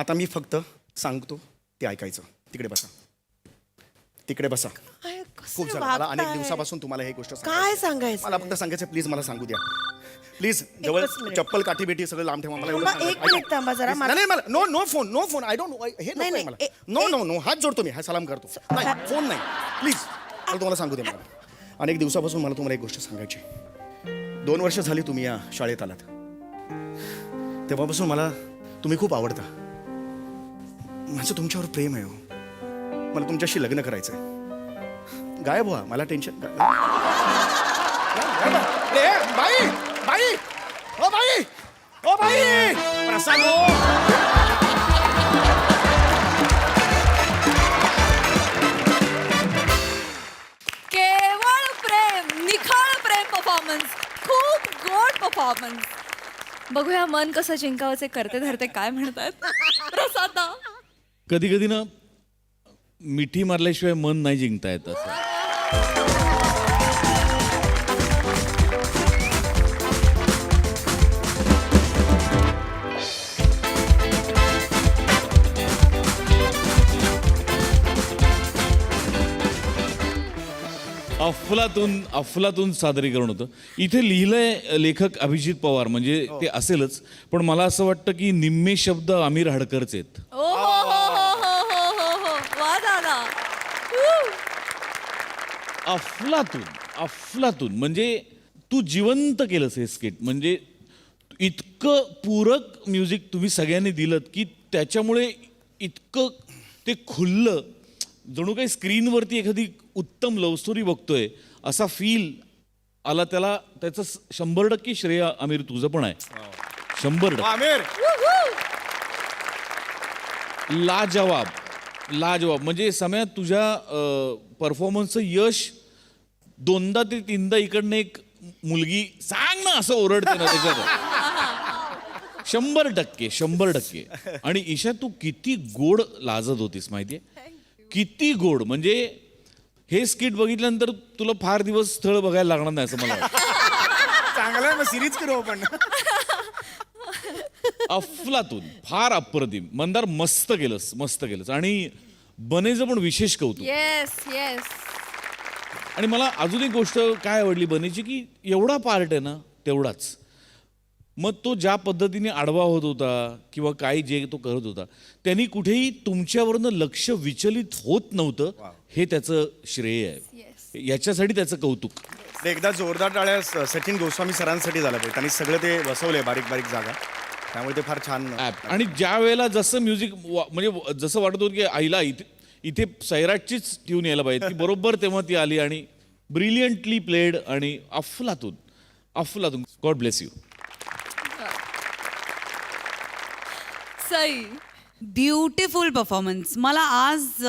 S11: आता मी फक्त सांगतो ते ऐकायचं. तिकडे बसा.
S10: काय, कसं
S11: खूप झालं. मला अनेक
S10: वागताय?
S11: दिवसापासून तुम्हाला हे गोष्ट
S10: काय सांगायचं?
S11: मला फक्त सांगायचं, प्लीज मला सांगू द्या. प्लीज जवळ
S10: मिनिट.
S11: चप्पल काठी बेटी सगळं लांब ठेवा. मला एवढं
S10: थांबा,
S11: सांगायचं.
S10: एक मिनिट थांबा जरा.
S11: नाही मला नो फोन आय डोंट हे
S10: नाही,
S11: नको
S10: नाही,
S11: मला. नो हात जोडतो मी, हा सलाम करतो. नाही, फोन नाही प्लीज. मला तुम्हाला सांगू द्या. मला अनेक दिवसापासून मला तुम्हाला एक गोष्ट सांगायची. 2 वर्ष झाली तुम्ही या शाळेत आलात. तेव्हापासून मला तुम्ही खूप आवडता. माझं तुमच्यावर प्रेम आहे हो. मला तुमच्याशी लग्न करायचं आहे. गायब व्हा, मला टेन्शन. बाई प्रसाद हो.
S2: केवळ प्रेम, निखळ प्रेम परफॉर्मन्स, खूप गोड परफॉर्मन्स. बघूया मन कसं जिंकावचे करते धरते काय म्हणतात प्रसादा.
S7: कधी कधी ना मिठी मारल्याशिवाय मन नाही जिंकता येत असं. अफलातून सादरीकरण होतं. इथे लिहिलंय लेखक अभिजित पवार, म्हणजे ते असेलच, पण मला असं वाटतं की निम्मे शब्द आमिर हडकरचे आहेत.
S2: ओ हो वा दादा.
S7: अफलातून म्हणजे तू जिवंत केलंस हे स्किट. म्हणजे इतकं पूरक म्युझिक तुम्ही सगळ्यांनी दिलं की त्याच्यामुळे इतकं ते खुललं. जणू काही स्क्रीनवरती एखादी उत्तम लव्ह स्टोरी बघतोय असा फील आला त्याला. त्याचं 100% श्रेय आमिर तुझं पण आहे. 100%.
S3: आमिर
S7: लाजवाब म्हणजे सम्या तुझ्या परफॉर्मन्सचं यश 2दा ते 3दा इकडनं एक मुलगी सांग ना असं ओरडते ना त्याच्यात. 100%. आणि ईशा तू किती गोड लाजत होतीस माहितीये, किती गोड. म्हणजे हे स्किट बघितल्यानंतर तुला फार दिवस स्थळ बघायला लागणार नाही असं मला वाटतं.
S11: चांगलं आहे, मग सिरीज करू आपण.
S7: अफलातून फार अप्रतिम. मंदार मस्त केलंस आणि बनेचं पण विशेष कौतुक.
S2: Yes yes.
S7: आणि मला अजून एक गोष्ट काय आवडली बनेची, की एवढा पार्ट आहे ना तेवढाच, मग तो ज्या पद्धतीने आडवा होत होता किंवा काय जे तो करत होता त्यांनी कुठेही तुमच्यावरनं लक्ष विचलित होत नव्हतं. हे त्याचं श्रेय आहे. याच्यासाठी त्याचं कौतुक.
S11: एकदा जोरदार टाळ्या सचिन गोस्वामी सरांसाठी झाला पाहिजे. त्यांनी सगळं ते बसवलंय बारीक बारीक जागा, त्यामुळे ते फार छान.
S7: आणि ज्या वेळेला जसं म्युझिक म्हणजे जसं वाटत होतं की आईला इथे सैराटचीच ट्यून यायला पाहिजे, ती बरोबर तेव्हा ती आली आणि ब्रिलियंटली प्लेड आणि अफलातून. God bless you.
S2: Sai.
S8: Beautiful performance. मला आज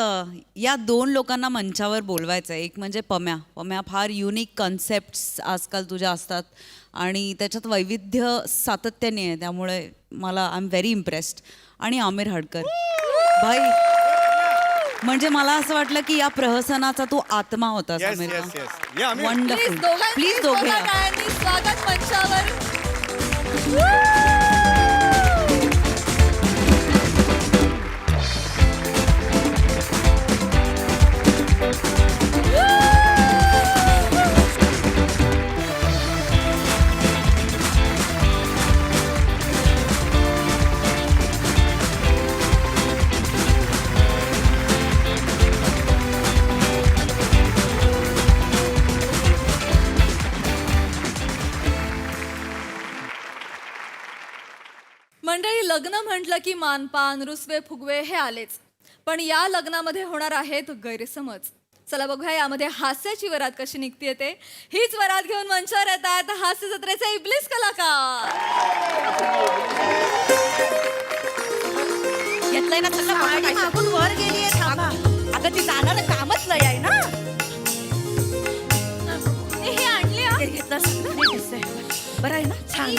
S8: या 2 लोकांना मंचावर बोलवायचं आहे. एक म्हणजे पम्या फार युनिक कन्सेप्ट्स आजकाल तुझ्या असतात आणि त्याच्यात वैविध्य सातत्याने आहे, त्यामुळे मला आय एम व्हेरी इम्प्रेस्ड. आणि आमिर हडकर भाई, म्हणजे मला असं वाटलं की या प्रहसनाचा तू आत्मा होतास.
S11: Yes,
S8: Aamir
S11: yes, yes. Yeah, Aamir.
S8: Wonderful.
S2: Please
S8: please दोघे या.
S2: टाळ्यांनी स्वागत मंचावर. मंडळी, लग्न म्हटलं की मानपान रुसवे फुगवे हे आलेच, पण या लग्नामध्ये होणार आहेत गैरसमज. चला बघूया यामध्ये हास्याची वरात कशी निघते ते. हीच वरात घेऊन मंचावर येतात हास्य जत्रेचे इब्लिस कलाकार.
S10: घेतलंय ना तसं गाडी मागून वर गेली आहे. थांबा, अगं ती जाणार कामच लय आहे ना.
S2: हे आणले हा?
S10: घेतलं बरं आहे ना, छान.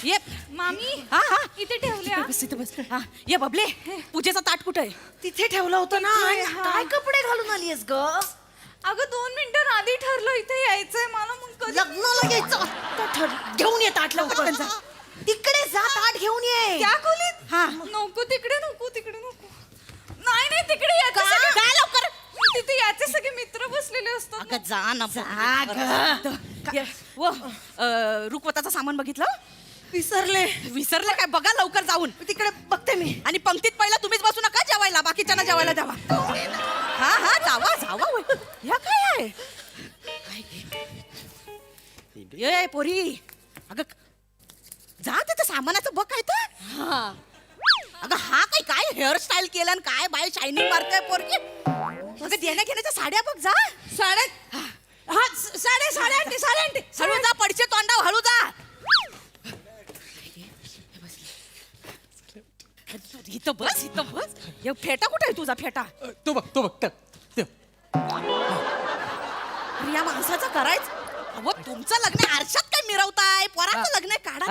S10: ये
S2: मामी,
S10: हा हा
S2: इथे ठेवल्या.
S10: बस इथं बस. हा ये बबले, पूजेचा ताट कुठे आहे? तिथे ठेवला होता ना.
S2: तिथे,
S10: आणि
S2: हा.
S10: काय कपडे घालून आलीयस ग?
S2: अगं 2 मिनिटं आधी ठरलं इथे यायचंय मला, मग कधी
S10: लग्नाला यायचं आता घेऊन ये ताट लवकर. तिकडे जा, ताट घेऊन ये.
S2: त्या खोलीत.
S10: हा.
S2: नको तिकडे नको. नाही तिकडे यायचं
S10: का?
S2: सगळे-
S10: काय लवकर?
S2: तिथे याचे सगळे मित्र बसलेले असतात.
S10: अगं जा ना. रुकवताचं सामान बघितलं? विसरले काय? बघा लवकर जाऊन. तिकडे बघते मी. आणि पंक्तीत पहिला तुम्हीच बसू नका जेवायला, बाकीच्यांना जेवायला द्यावा. हा जावा. ह्या काय आहे? ये पोरी, अगं जा तिथं सामानाचं बघ काय तर. अगं हा काय हेअरस्टाईल केलं आणि काय बाय शायनिंग मारताय पोरगी. अगं देण्या घेण्याच्या साड्या बघ. जा साड्या. हा साड्या आणते. हळू जा, पडशे तोंडाव, हळू जा. इथं बस. हे फेटा कुठे आहे तुझा फेटा?
S5: तो बघ
S10: अरे या माणसाचं करायचं. अहो तुमचं लग्न आहे, आरशात काय मिरवताय? पोराचं लग्न आहे, काढा.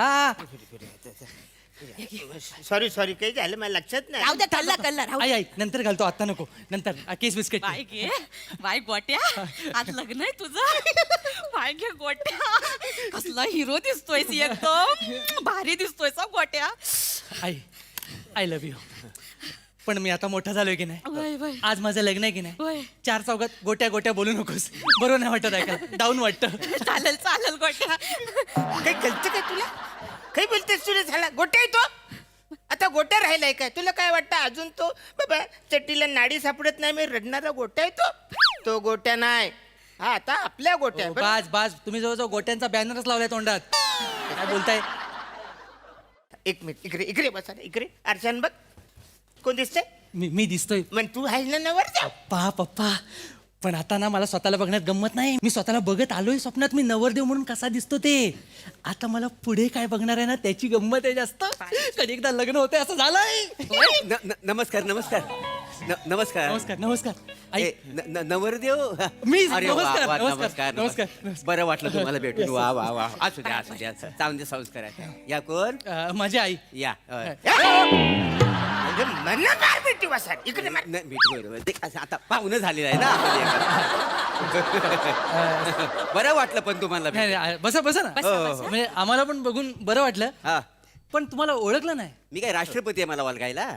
S9: सॉरी काही झालं मला लक्षात नाही.
S10: राहू द्या, कल्ला राहू द्या.
S5: आई नंतर घालतो, आता नको. नंतर केस बिस्किट.
S10: बाय घे, बाय गोट्या. आज लग्न आहे तुझं. बाय घे गोट्या. कसला हिरो दिसतोय एकदम भारी दिसतोय सा गोट्या.
S5: I love you. पण मी आता मोठा झालोय की नाही, आज माझं लग्न आहे की नाही, 4 चौघात गोट्या बोलू नकोस. बरोबर नाही वाटत ऐकायला, डाऊन वाटतं.
S10: चालेल गोट्या.
S9: काही कळतं काय तुला? काही बोलतेस तुला? झाला गोट्या येतो आता. गोट्या राहिलाय काय? तुला काय वाटतं अजून तो बाबा चट्टीला नाडी सापडत नाही मी रडणारा गोट्या येतो? तो गोट्या नाही, हा आता आपल्या गोट्या.
S5: बाज तुम्ही जवळजवळ गोट्यांचा बॅनरच लावलाय तोंडात. काय बोलताय?
S9: एक मिनिट, इकडे बसा. इकडे आरशान बघ, कोण दिसतंय?
S6: मी दिसतोय
S9: मग तू आहेस ना नवरदेव?
S6: पप्पा पण आता ना मला स्वतःला बघण्यात गंमत नाही. मी स्वतःला बघत आलोय स्वप्नात मी नवरदेव म्हणून कसा दिसतो ते. आता मला पुढे काय बघणार आहे ना त्याची गंमत आहे जास्त. कधी एकदा लग्न होते असं झालंय.
S12: नमस्कार नमस्कार नमस्कार
S6: नमस्कार नमस्कार आई
S12: नवरदेव
S6: मी
S12: अरे वा,
S6: नमस्कार,
S12: वा,
S6: नमस्कार, नमस्कार.
S12: बरं वाटलं तुम्हाला भेटून वा वा वा असू द्या चांगले संस्कार आहे. या कोण
S6: माझी आई
S12: या
S9: अरे मला मार भेटी वासार इकडे मार.
S12: बरोबर ते असं आता पाहुणं झालेलं आहे ना बरं वाटलं पण तुम्हाला
S6: नाही,
S12: भेटून.
S6: नाही, बसा बसा ना म्हणजे आम्हाला पण बघून बरं वाटलं.
S12: हा
S6: पण तुम्हाला ओळखलं नाही.
S12: मी काय राष्ट्रपती आहे मला ओळखायला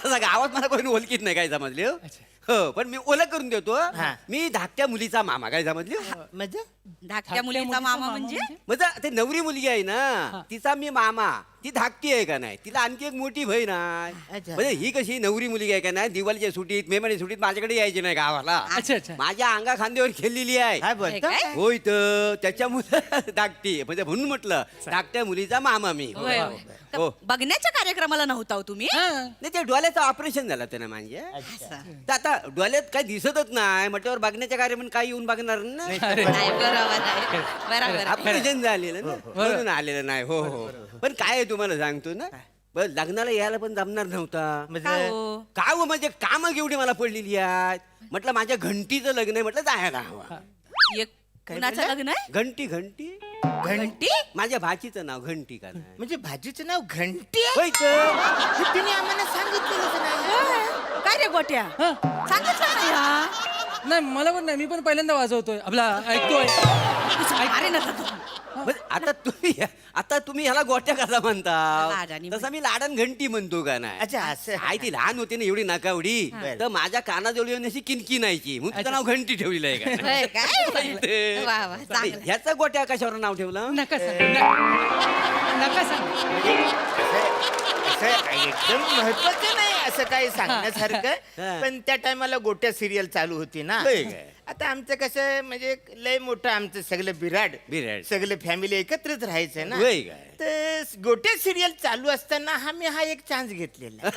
S12: तसा गावात मला कोणी ओळखीत नाही काय समजले हो? हो पण मी ओळख करून देतो मी धाकट्या मुलीचा मामा काय समजले
S9: म्हणजे
S10: धाकट्या मुलीचा मामा म्हणजे
S12: म्हणजे ते नवरी मुलगी आहे ना तिचा मी मामा ती धाकटी आहे का नाही तिला आणखी एक मोठी बहीण आहे
S9: अच्छा.
S12: म्हणजे ही कशी नवरी मुलगी आहे का नाही दिवाळीच्या सुट्टीत मेमारी सुट्टीत माझ्याकडे यायची नाही गावाला
S6: अच्छा अच्छा
S12: माझ्या अंगा खांद्यावर खेळलेली आहे
S9: काय बोलतो?
S12: होय तर त्याच्यामुळे धाकटी म्हणजे म्हणून म्हटलं धाकट्या मुलीचा मामा मी हो,
S10: होय,
S12: हो,
S10: होय.
S12: हो. हो.
S10: तर बघण्याच्या कार्यक्रमाला नव्हता हो तुम्ही.
S12: नाही ते डोळ्याचं ऑपरेशन झालं त्यानं म्हणजे तर आता डोळ्यात काही दिसतच नाही म्हटल्यावर बघण्याच्या कार्य म्हणून काही येऊन बघणार ना
S10: नाही, बरोबर आहे. बरोबर आहे.
S12: ऑपरेशन झालेलं ना म्हणून आलेलं नाही हो हो पण काय आहे तुम्हाला सांगतो ना बरं लग्नाला यायला पण जमणार नव्हता
S10: का हो?
S12: काय हो म्हणजे कामं केवढी मला पडलेली आहेत म्हटलं माझ्या घंटीचं लग्न आहे म्हटलं जायला हवा
S10: एक कुणाचं लग्न आहे?
S12: घंटी घंटी
S10: घंटी
S12: माझ्या भाचीचं नाव घंटी का नाही
S9: म्हणजे भाजीचं नाव घंटी आहे?
S12: होय तर.
S9: हे तिने आम्हाला सांगितलेलंच नाही.
S10: होय. काय रे गोट्या सांगितलं नाही हा?
S6: नाही मला पण नाही मी पण पहिल्यांदा वाजवतोय आपला ऐकतोय.
S10: अरे नका तू.
S12: म्हणजे आता तुम्ही ह्याला गोट्या कसा म्हणता
S10: लाडाने
S12: तसा मी लाडन घंटी म्हणतो का नाही
S9: अच्छा असं
S12: आई ती लहान होती ना एवढी नाकावडी तर माझ्या कानाजवळ येऊन अशी किनकिनायची म्हणून तिचं नाव घंटी ठेवलेलं आहे का
S10: होय काय? वा, वा, चांगलं.
S12: ह्याचा गोट्या कशावर नाव ठेवलं
S6: नका सांग नका सांग.
S9: असं एकदम महत्वाचं नाही असं काही सांगण्यासारखं पण त्या टायमाला गोट्या सिरियल चालू होती ना
S12: होय काय?
S9: आता आमचं कसं म्हणजे लय मोठं आमचं सगळं बिराड
S12: बिराड.
S9: सगळं फॅमिली एकत्रच राहायचं ना
S12: होय काय?
S9: तर गोट्या सिरियल चालू असताना आम्ही हा एक चान्स घेतलेला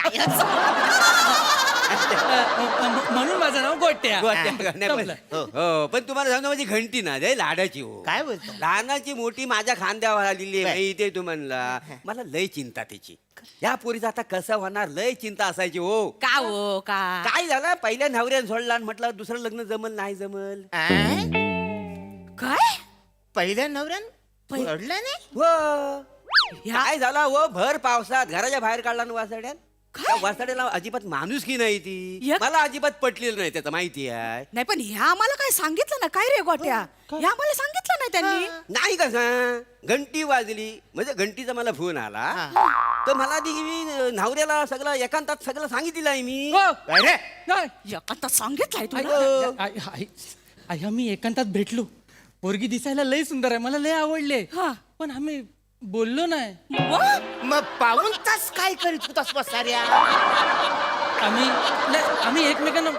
S6: म्हणून माझं नाव गोट्या.
S12: गोट्या नाही पण-
S6: जमलं.
S12: हो पण तुम्हाला सांगतो माझी घंटी ना लय लाडाची हो
S9: काय बोलतो
S12: लहानाची मोठी माझ्या खांद्यावर आलेली आहे इथे तू म्हणला मला लय चिंता त्याची या पोरीचं आता कसं होणार लय चिंता असायची हो
S10: का हो का
S12: काय झालं पहिल्या नवऱ्यानं सोडला आणि म्हटलं दुसरं लग्न जमल नाही जमल
S10: काय
S9: पहिल्या नवऱ्यान पडला नाही
S12: हो काय झाला हो भर पावसात घराच्या बाहेर काढला ना वासाड्यात त्या वासाड्याला अजिबात माणूस की नाही ती
S10: एक-
S12: मला अजिबात पटलेलं नाही त्याचं माहिती आहे
S10: नाही पण ह्या आम्हाला काय सांगितलं ना काय रे गोट्या ह्या आम्हाला सांगितलं नाही त्यांनी
S12: नाही कसं घंटी वाजली म्हणजे घंटीचा मला फोन आला तर मला ती मी नवऱ्याला सगळं एकांतात सगळं सांगितलं आहे मी
S6: हो.
S9: अरे
S6: नाही.
S10: एकांतात सांगितलंय तू
S12: हो.
S6: आम्ही एकांतात भेटलो पोरगी दिसायला लय सुंदर आहे मला लय आवडले
S10: हा.
S6: पण आम्ही बोललो नाही.
S9: मग पाऊण तास काय करीत होतास साऱ्या
S6: आम्ही एकमेकांना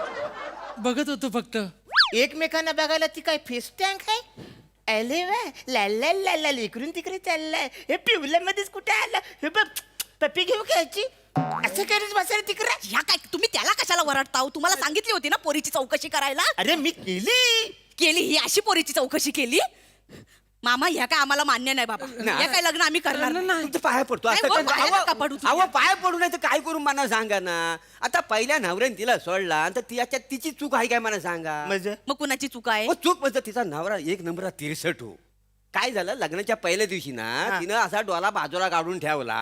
S6: बघत होतो फक्त.
S9: एकमेकांना बघायला ती काय फेस टँक आहे अरे वा ला ला ला इकडून तिकडे चाललाय हे पिवल्या मध्येच कुठे आलं हे बघ पप्पी घेऊ घ्यायची असं करत बसायला तिकडे
S10: ह्या काय तुम्ही त्याला कशाला वरडता हो? तुम्हाला सांगितली होती ना पोरीची चौकशी करायला
S9: अरे मी केली
S10: केली ही अशी पोरीची चौकशी केली मामा ह्या काय आम्हाला मान्य नाही बाबा
S12: नाही.
S10: या काय लग्न आम्ही करणार नाही
S12: तुमचं पाया पडतो
S10: नाही,
S12: असं
S10: हो,
S12: काय-
S10: पाया नका पडू
S12: अहो
S10: तुझ्या.
S12: अहो, पाया पडू नाही तर काय करू मला सांगा ना आता पहिल्या नवऱ्याने तिला सोडला तर तिच्यात तिची चूक आहे काय मला सांगा
S9: म्हणजे
S10: मग कुणाची चूक आहे
S12: हो चूक म्हणजे तिचा नवरा एक नंबरला 63 हो काय झालं लग्नाच्या पहिल्या दिवशी ना तिनं असा डोला बाजूला काढून ठेवला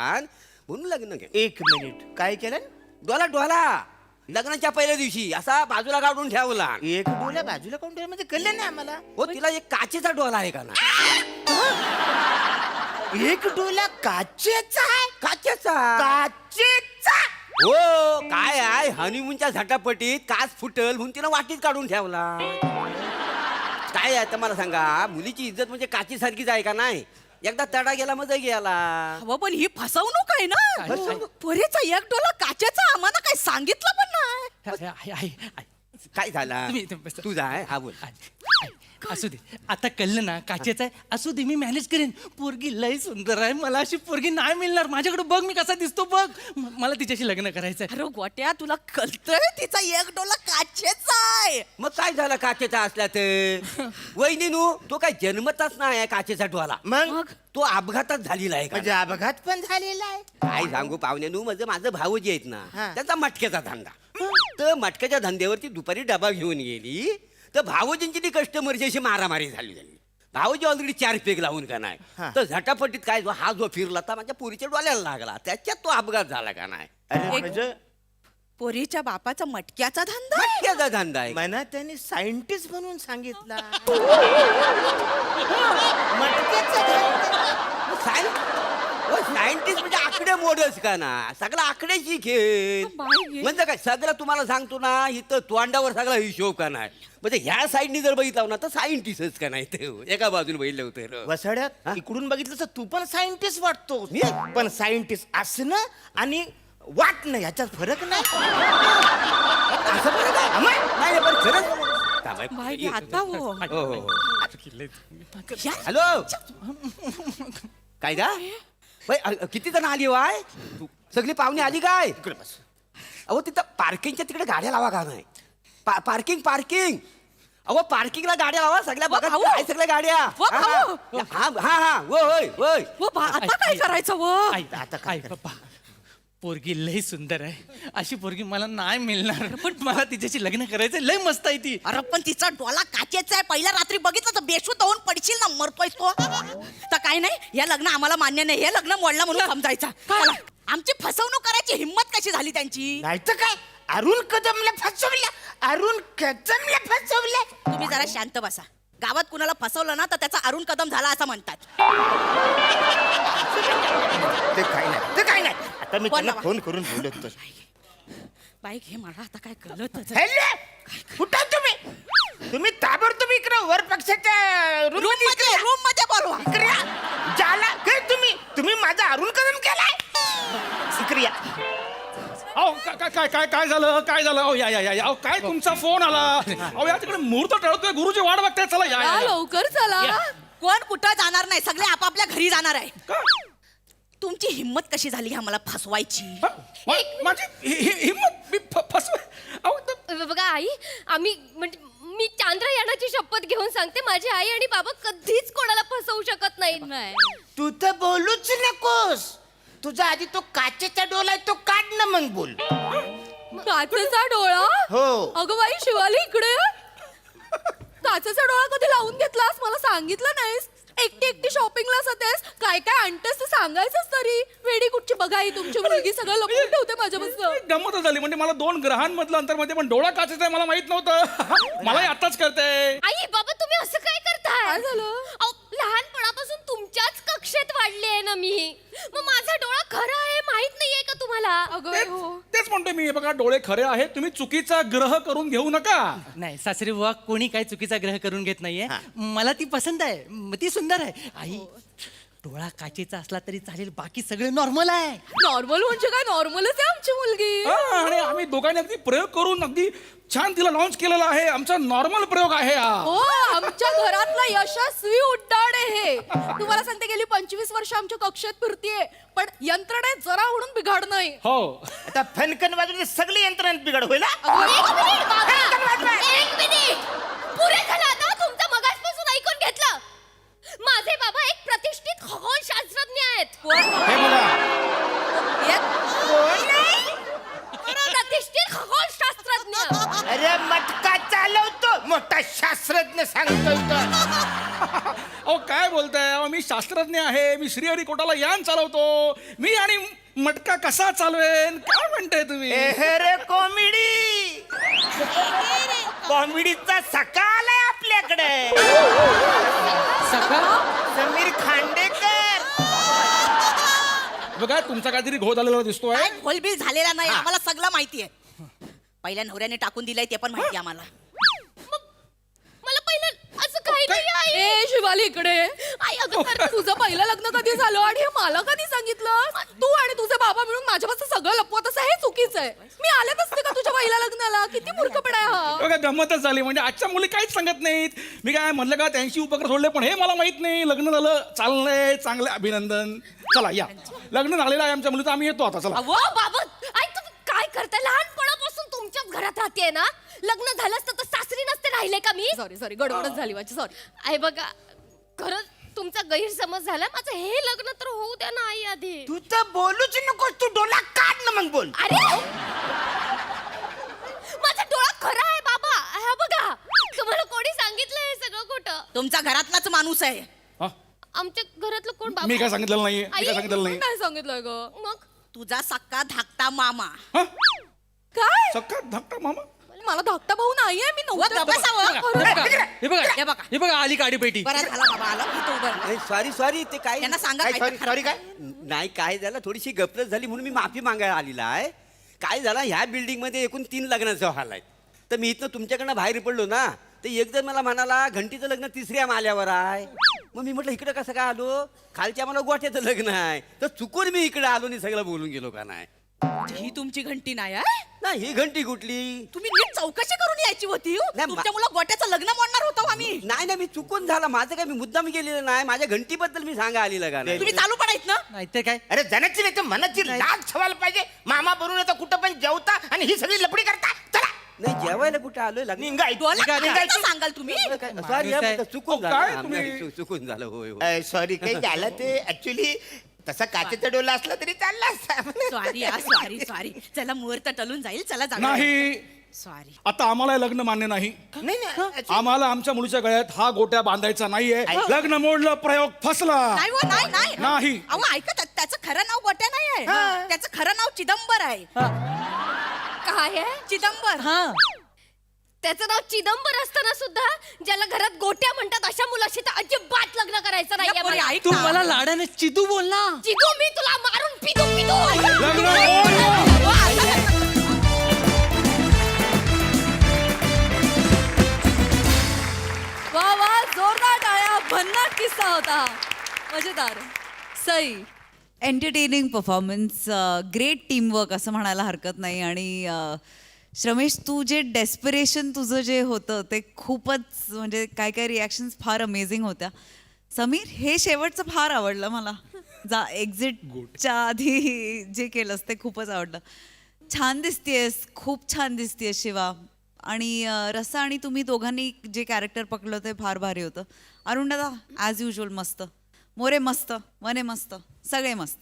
S12: म्हणून लग्न केलं
S9: एक मिनिट काय केलं
S12: डोला लग्नाच्या पहिल्या दिवशी असा बाजूला काढून ठेवला
S9: एक डोला बाजूला कोण ठेवलं म्हणजे कळलं नाही आम्हाला
S12: हो तिला एक काचेचा डोला आहे का ना
S9: एक डोला काचेचा आहे
S12: काचेचा
S9: काचेचा
S12: हो काय आहे हनीमूनच्या झटापटीत काच फुटल म्हणून तिला वाटीत काढून ठेवला काय आहे तर मला सांगा मुलीची इज्जत म्हणजे काचीसारखीच आहे का नाही एकदा तडा गेला मग गेला
S10: हो पण ही फसवणूक आहे ना पोरीचा एक डोला काचेचा आम्हाला काय सांगितलं पण नाही
S12: काय झाला
S6: तुम्ही इथे बसा.
S12: तू जाय हा बोल
S6: असू दे आता कळलं ना काचेच आहे असू दे मी मॅनेज करेन पोरगी लय सुंदर आहे मला अशी पोरगी नाही मिळणार माझ्याकडे बघ मी कसा दिसतो बघ मला तिच्याशी लग्न करायचं आहे
S10: अरे गोट्या तुला कळतंय तिचा एक डोला काचेचा आहे.
S12: मग काय झालं काचेचा असला तर वहिनीनू तो काय जन्मताच नाही आहे काचेचा डोळा
S9: मग
S12: तो अपघातात झालेला आहे
S9: म्हणजे
S12: का
S9: अपघात पण झालेला आहे.
S12: काय सांगू पाहुण्यानू माझं भाऊजी आहेत
S9: हा.
S12: ना त्याचा मटक्याचा धंदा तर मटक्याच्या धंद्यावरती दुपारी डबा घेऊन गेली तर भाऊजींची ती कस्टमरची अशी मारामारी झाली भाऊजी ऑलरेडी 4 पेग लावून का नाही
S9: हा.
S12: तर झटापटीत काय हा जो फिरला तर माझ्या पुरीच्या डोळ्याला लागला त्याच्यात तो अपघात झाला का नाही
S9: अरे म्हणजे
S10: पोरीच्या बापाचा मटक्याचा धंदा आहे.
S12: मटक्याचा धंदा आहे
S9: मना त्यांनी सायंटिस्ट म्हणून सांगितला मटक्याचा धंदा.
S12: सायंटिस्ट म्हणजे आकडे मोडच का ना सगळं आकड्याची खेळ म्हणजे काय सगळं तुम्हाला सांगतो ना इथं तोंडावर सगळा हिशोब का नाही म्हणजे ह्या साईडनी जर बघितलं ना तर सायंटिस्टच का नाही ते एका बाजूला बघितलं होतं
S9: वसाड्यात इकडून बघितलं तर तू पण सायंटिस्ट वाटतो पण सायंटिस्ट असणं आणि वाटणं ह्याच्यात फरक नाही.
S12: असं बरं काय? नाही पण खरंच
S10: बाई, आता हो.
S12: हो, हो, हो. हॅलो काय का किती जण आली वाय सगळी पाहुणे आली काय अहो तिथं पार्किंगच्या तिकडे गाड्या लावा का नाही पार्किंग अहो पार्किंगला गाड्या लावा सगळ्या बघा
S10: भाऊ.
S12: आहे सगळ्या गाड्या
S10: व
S12: हा,
S10: भाऊ.
S12: हा हा हा होय होय
S10: व बा, आता काय करायचं व
S6: आता काय पप्पा पोरगी लय सुंदर आहे अशी पोरगी मला नाही मिळणार पण मला तिच्याशी लग्न करायचं लय मस्त आहे ती
S10: अरे पण तिचा डोला काचेचा आहे पहिल्या रात्री बघितलं तर बेशुद्ध होऊन पडशील ना मरतोय तो तर काय नाही या लग्न आम्हाला मान्य नाही हे लग्न मोडला म्हणून समजायचा चला. आमची फसवणूक करायची हिंमत कशी झाली त्यांची
S9: नाही तर काय अरुण कदमला फसवलं
S10: तुम्ही जरा शांत बसा गावात कुणाला फसवलं ना तर त्याचा अरुण कदम झाला असं म्हणतात
S9: ते काय नाही आता मी
S10: बोल
S9: त्यांना
S10: बाबा.
S9: फोन करून बोलतो.
S10: बाईक हे मला आता काय कळत
S9: हॅलो कुठं तुम्ही ताबडतोब इकडे वर पक्षाच्या रूम
S10: रूम मध्ये बोलवा
S9: इकडे या. जाला काय तुम्ही माझा अरुण कदम केलाय इकडे या.
S13: अहो काय झालं अहो या अहो काय तुमचा फोन आला अहो या तिकडे मुहूर्त टळतोय गुरुजी वाट बघताय चला या
S2: लवकर चला
S10: कोण कुठं जाणार नाही सगळे आपापल्या घरी जाणार आहे तुमची हिंमत कशी झाली आम्हाला फसवायची
S13: माझी हिम्मत मी फसवे अहो
S14: बघा आई आम्ही म्हणजे मी चांद्रयानाची शपथ घेऊन सांगते माझी आई आणि बाबा कधीच कोणाला फसवू शकत नाही
S9: तू तर बोलूच नकोस तुझा आधी तो काचेचा डोला आहे तो काढ ना मग बोल.
S2: काचेचा डोळा
S9: हो.
S2: अगं बाई शिवाली इकडे काचेचा डोळा कधी लावून घेतलास मला सांगितलं नाहीस एकटी शॉपिंगला जातेस काय आणतेस ते सांगायचंच तरी वेडी कुठची बघाई तुमची मुलगी सगळं लपवून ठेवते माझ्यापासून
S13: गंमतच झाली म्हणजे मला 2 ग्रहांमधलं अंतर माहिती पण डोळा काचेचा आहे मला माहित नव्हतं मलाही आताच कळतंय
S14: आई बाबा तुम्ही असं काय करताय
S2: काय झालं?
S14: अहो, लहानपणापासून तुमच्याच कक्षेत वाढले आहे ना मी मग माझा डोळा खरा आहे माहित नाहीये का तुम्हाला
S2: अगं हो
S13: तेच म्हणतोय मी हे बघा डोळे खरे आहेत तुम्ही चुकीचा ग्रह करून घेऊ नका
S6: नाही सासरी बुवा कोणी काही चुकीचा ग्रह करून घेत नाहीये मला ती पसंत आहे ती सुंदर आहे आई डोळा काचेचा असला तरी चालेल बाकी सगळं नॉर्मल आहे
S2: नॉर्मल म्हणजे काय नॉर्मलच आहे आमची मुलगी
S13: हा, आणि आम्ही दोघांनी अगदी प्रयोग करून अगदी छान तिला लॉन्च केलेला आहे आमचा नॉर्मल प्रयोग आहे हा
S2: हो आमच्या घरातला यशस्वी उड्डाण आहे हे तुम्हाला सांगते गेली 25 वर्ष आमच्या कक्षेत फिरतीये पण यंत्रणेत जरा म्हणून बिघाड नाही
S13: हो
S9: आता फनकन वाजवली सगळी यंत्रणा बिघड होईल हा?
S14: एक मिनिट पुरे झालं आता तुमचं मगासपासून ऐकून घेतलं माझे बाबा एक प्रतिष्ठित खगोलशास्त्रज्ञ आहेत प्रतिष्ठित खगोलशास्त्रज्ञ
S9: अरे मटका चालवतो मोठा शास्त्रज्ञ सांगतोय तो.
S13: अहो काय बोलताय अहो, मी शास्त्रज्ञ आहे मी श्रीहरिकोटाला यान चालवतो मी आणि मटका कसा चालवेन काय म्हणताय तुम्ही
S9: रे कॉमेडी कॉमेडीचा सकाळ आहे आपल्याकडे समीर खांडेकर
S13: बघा तुमचा काहीतरी घोळ झालेला दिसतोय
S10: काय खोलबिल झालेला नाही आम्हाला सगळं माहिती आहे पहिल्या नवऱ्याने टाकून दिलंय ते पण माहिती आम्हाला
S14: मला पहिलं असं काही नाही आई
S2: ए शिवाली इकडे
S14: आई अगं
S2: तुझं पहिलं लग्न कधी झालं आणि हे मला कधी सांगितलं तू आणि तुझे बाबा मिळून माझ्यापासून सगळं लपवत असं हे चुकीचं आहे मी आलेच असते का तुझ्या पहिल्या लग्नाला किती मूर्खपणा आहे हा.
S13: बघा गंमतच झाली म्हणजे आजच्या मुली काहीच सांगत नाहीत. मी काय म्हणलं का 83 उपकार सोडले पण हे मला माहित नाही. लग्न झालं चाललंय चांगलं अभिनंदन. चला या लग्न झालेलं आहे आमच्या मुलीचं आम्ही येतो आता चला.
S14: अहो बाबा आई तुम्ही काय करताय लहानपणापासून तुमच्याच घरात राहते ना. लग्न झालं असतं तर सासरी नसते राहिले का मी.
S2: सॉरी गडबडच झाली माझी सॉरी.
S14: आई बघा खरंच तुमचा गैरसमज झाला. माझं हे लग्न तर होऊ द्या ना आई आधी.
S9: तू तर बोलूच नकोस, तू डोला काढ ना मग बोल.
S14: अरे माझा डोळा खरा आहे बाबा. हा बघा तुम्हाला कोणी सांगितलं हे सगळं खोटं.
S10: तुमचा घरातलाच माणूस आहे.
S13: हा?
S14: आमच्या घरातलं कोण बाबा.
S13: मी काय सांगितलेलं नाहीये. मी
S14: आई,
S13: काय सांगितलेलं नाही.
S2: काय सांगितलंय ग.
S14: मग
S10: तुझा सक्का धाकटा मामा.
S13: हा?
S2: काय
S13: सक्का धाकटा मामा.
S2: मला धाकटा भाऊ नाहीये. मी नव्हतं.
S10: हे बघा आली गाडी पेटी. बरं झाला बाबा आला. इथं उभं राहा.
S12: सॉरी ते काय
S10: त्यांना सांगा
S3: काय
S10: काहीतरी
S3: सॉरी काय
S12: नाही काय झालं थोडीशी गपलत झाली म्हणून मी माफी मागायला आलेला आहे. काय झालं ह्या बिल्डिंगमध्ये एकूण 3 लग्नाचे हॉल आहेत. तर मी इथनं तुमच्याकडनं बाहेर पडलो ना तर एक जण मला म्हणाला घंटीचं लग्न 3ऱ्या माल्यावर आहे. मग मी म्हटलं इकडं कसं काय आलो. खालच्या मला गोठ्याचं लग्न आहे तर चुकून मी इकडे आलो आणि सगळं बोलून गेलो का नाही.
S10: ही तुमची घंटी नाही आहे?
S12: नाही ही घंटी कुठली.
S10: तुम्ही नीट चौकशी करून यायची होती हो.
S12: नाही,
S10: तुमच्या मुलं गोट्याचं लग्न मोडणार होतो आम्ही.
S12: नाही मी चुकून झाला माझं काय मी मुद्दाम गेलेलं नाही. माझ्या घंटीबद्दल मी सांगा आलेलं का नाही.
S10: तुम्ही चालू पडायत ना.
S9: नाही ते काय, अरे जनाची नाही तर मनाची लाज ठेवायला पाहिजे. मामा बनून येतो कुठं पण जेवता आणि ही सगळी लपडी करता. चला
S12: नाही जेवायला कुठं आलोय लग्न.
S10: डोला सांगाल तुम्ही.
S12: सॉरी चुकून
S13: काय
S12: झालं
S13: तुम्ही-
S12: आम्ही चुकून झालं होय होय.
S9: सॉरी काही झालं ते ऍक्च्युली तसा काचेचा डोला असला तरी चालला असता.
S10: सॉरी चला मुहूर्त टलून जाईल. चला जाऊ.
S13: नाही
S10: सॉरी.
S13: आता आम्हाला हे लग्न मान्य नाही.
S9: नाही नाही actually-
S13: आम्हाला आमच्या मुलीच्या गळ्यात हा गोट्या बांधायचा नाहीये. लग्न मोडलं प्रयोग फसला.
S10: नाही हो, नाही
S13: नाही.
S10: अहो ऐका त्याचं खरं नाव गोट्या नाही आहे. त्याचं खरं नाव चिदंबर आहे.
S14: काय आहे
S10: चिदंबर.
S14: त्याचं नाव चिदंबर असताना सुद्धा ज्याला घरात गोट्या म्हणतात अशा मुलाशी तर अजिबात लग्न करायचं
S10: या पोरी,
S14: नाही.
S10: ऐक ना.
S6: लाडाने चिदू बोल ना.
S14: चिदू मी तुला मारून पिदू
S13: लग्न मोडलं.
S2: वा वा जोरदार टाळ्या. भन्नाट किस्सा होता. मजेदार. Sai.
S8: Entertaining performance, great teamwork असं म्हणायला हरकत नाही. आणि श्रमेश तू जे डेस्पिरेशन तुझं जे होतं ते खूपच म्हणजे काय काय रिॲक्शन्स फार अमेझिंग होत्या. समीर हे शेवटचं फार आवडलं मला. एक्झिटच्या आधी जे केलंस ते खूपच आवडलं. छान दिसतेस, खूप छान दिसतेस शिवा. आणि रसा आणि तुम्ही दोघांनी जे कॅरेक्टर पकडलं ते फार भारी होतं. अरुण दादा ॲज युजल मस्त. मोरे मस्त, मने मस्त, सगळे मस्त.